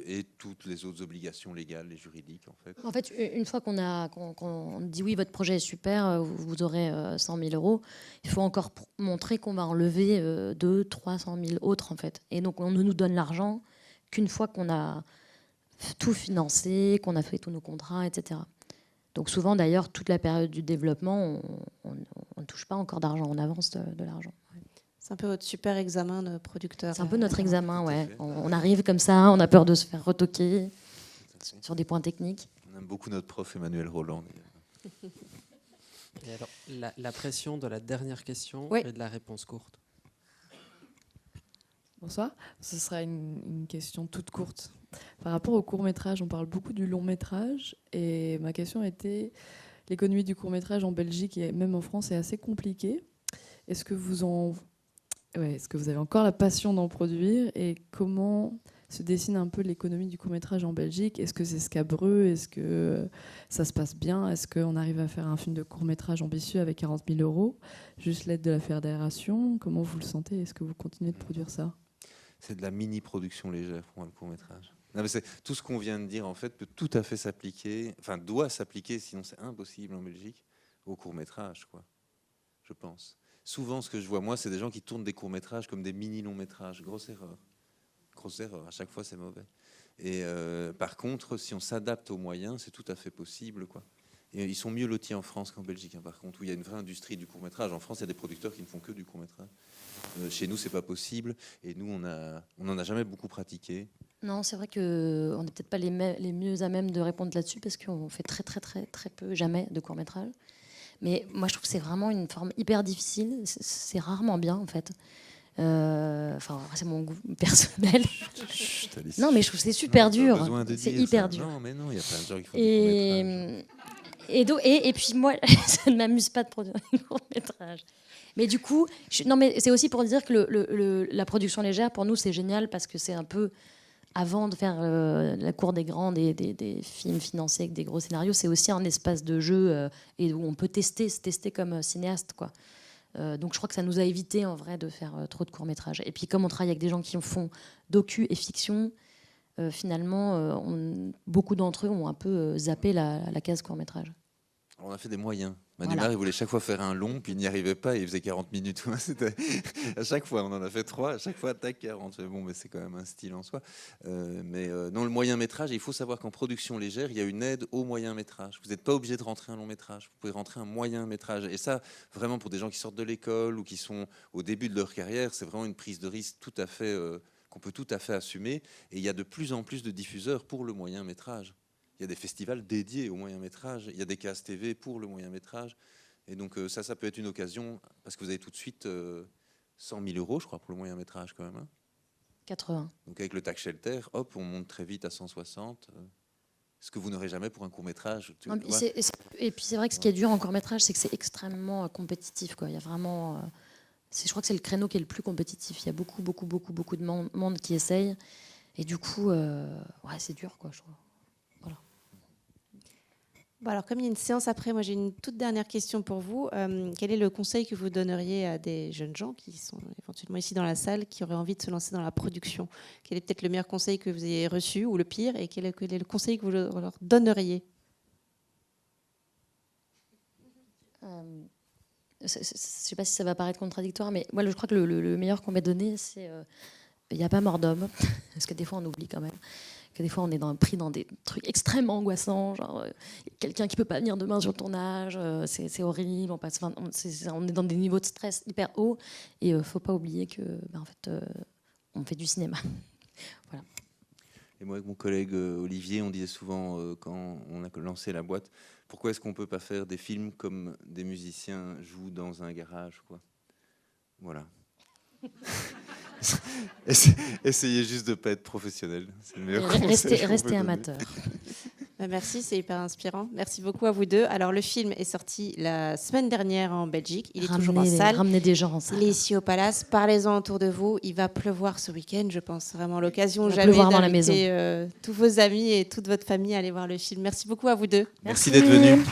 et toutes les autres obligations légales et juridiques, en fait. En fait, une fois qu'on dit oui, votre projet est super, vous aurez 100 000 euros, il faut encore montrer qu'on va enlever 200-300 000 autres, en fait. Et donc, on ne nous donne l'argent qu'une fois qu'on a tout financé, qu'on a fait tous nos contrats, etc. Donc souvent, d'ailleurs, toute la période du développement, on ne touche pas encore d'argent, on avance de l'argent. C'est un peu votre super examen de producteur. C'est un peu notre examen, ouais. On arrive comme ça, on a peur de se faire retoquer sur des points techniques. On aime beaucoup notre prof Emmanuel Roland. Et alors, la pression de la dernière question Oui. et de la réponse courte. Bonsoir, ce sera une question toute courte. Par rapport au court-métrage, on parle beaucoup du long-métrage, et ma question était, l'économie du court-métrage en Belgique et même en France est assez compliquée. Est-ce que vous avez encore la passion d'en produire, et comment se dessine un peu l'économie du court-métrage en Belgique? Est-ce que c'est scabreux? Est-ce que ça se passe bien? Est-ce qu'on arrive à faire un film de court-métrage ambitieux avec 40 000 euros, juste l'aide de la fédération? Comment vous le sentez? Est-ce que vous continuez de produire ça? C'est de la mini-production légère pour moi, le court-métrage. Non, mais tout ce qu'on vient de dire, en fait, peut tout à fait s'appliquer, enfin, doit s'appliquer, sinon c'est impossible en Belgique, au court-métrage, quoi, je pense. Souvent, ce que je vois, moi, c'est des gens qui tournent des courts-métrages comme des mini-longs-métrages. Grosse erreur. Grosse erreur. À chaque fois, c'est mauvais. Et par contre, si on s'adapte aux moyens, c'est tout à fait possible, quoi. Et ils sont mieux lotis en France qu'en Belgique, hein, par contre, où il y a une vraie industrie du court-métrage. En France, il y a des producteurs qui ne font que du court-métrage. Chez nous, c'est pas possible. Et nous, on n'en a jamais beaucoup pratiqué. Non, c'est vrai qu'on n'est peut-être pas les mieux à même de répondre là-dessus, parce qu'on fait très peu, jamais de court-métrage. Mais moi, je trouve que c'est vraiment une forme hyper difficile. C'est rarement bien, en fait. Enfin, c'est mon goût personnel. Chut, Alice. Non, mais je trouve que c'est super Non, t'as dur. besoin de C'est dire hyper ça. dur. Non, mais non, il y a plein de gens qui font des courts-métrages. Et puis moi, ça ne m'amuse pas de produire des courts-métrages. Mais du coup, non, mais c'est aussi pour dire que la production légère, pour nous, c'est génial parce que c'est un peu, avant de faire la cour des grands, des films financés avec des gros scénarios, c'est aussi un espace de jeu et où on peut se tester comme cinéaste, quoi. Donc je crois que ça nous a évité en vrai de faire trop de courts-métrages. Et puis comme on travaille avec des gens qui font docu et fiction, finalement, beaucoup d'entre eux ont un peu zappé la case court-métrage. On a fait des moyens. Manu Voilà. Mar, il voulait chaque fois faire un long, puis il n'y arrivait pas, et il faisait 40 minutes. C'était à chaque fois, on en a fait 3, à chaque fois, tac, 40. Bon, mais c'est quand même un style en soi. Non, le moyen métrage, il faut savoir qu'en production légère, il y a une aide au moyen métrage. Vous n'êtes pas obligé de rentrer un long métrage, vous pouvez rentrer un moyen métrage. Et ça, vraiment, pour des gens qui sortent de l'école ou qui sont au début de leur carrière, c'est vraiment une prise de risque tout à fait, qu'on peut tout à fait assumer. Et il y a de plus en plus de diffuseurs pour le moyen métrage. Il y a des festivals dédiés au moyen-métrage, il y a des cases TV pour le moyen-métrage. Et donc ça peut être une occasion, parce que vous avez tout de suite 100 000 euros, je crois, pour le moyen-métrage quand même. 80. Donc avec le tax shelter, hop, on monte très vite à 160. Ce que vous n'aurez jamais pour un court-métrage. Et puis c'est vrai que ce qui est dur en court-métrage, c'est que c'est extrêmement compétitif, quoi. Il y a vraiment... je crois que c'est le créneau qui est le plus compétitif. Il y a beaucoup de monde qui essaye. Et du coup, c'est dur, quoi, je trouve. Bon, alors, comme il y a une séance après, moi j'ai une toute dernière question pour vous. Quel est le conseil que vous donneriez à des jeunes gens qui sont éventuellement ici dans la salle, qui auraient envie de se lancer dans la production? Quel est peut-être le meilleur conseil que vous ayez reçu ou le pire? Et quel est le conseil que vous leur donneriez? Je ne sais pas si ça va paraître contradictoire, mais moi je crois que le meilleur qu'on m'ait donné, c'est il n'y a pas mort d'homme. Parce que des fois on oublie quand même. Que des fois on est pris dans des trucs extrêmement angoissants, genre quelqu'un qui peut pas venir demain sur le tournage, c'est horrible, on est dans des niveaux de stress hyper hauts, et faut pas oublier que en fait on fait du cinéma. Voilà. Et moi avec mon collègue Olivier, on disait souvent quand on a lancé la boîte, pourquoi est-ce qu'on peut pas faire des films comme des musiciens jouent dans un garage, quoi. Voilà. Essayez juste de ne pas être professionnel. C'est le meilleur conseil. Restez amateur. Merci, c'est hyper inspirant. Merci beaucoup à vous deux. Alors, le film est sorti la semaine dernière en Belgique. Il est toujours en salle. Ramenez des gens en salle. Il est ici au Palace. Parlez-en autour de vous. Il va pleuvoir ce week-end, je pense. Vraiment l'occasion jamais d'inviter tous vos amis et toute votre famille à aller voir le film. Merci beaucoup à vous deux. Merci d'être venus.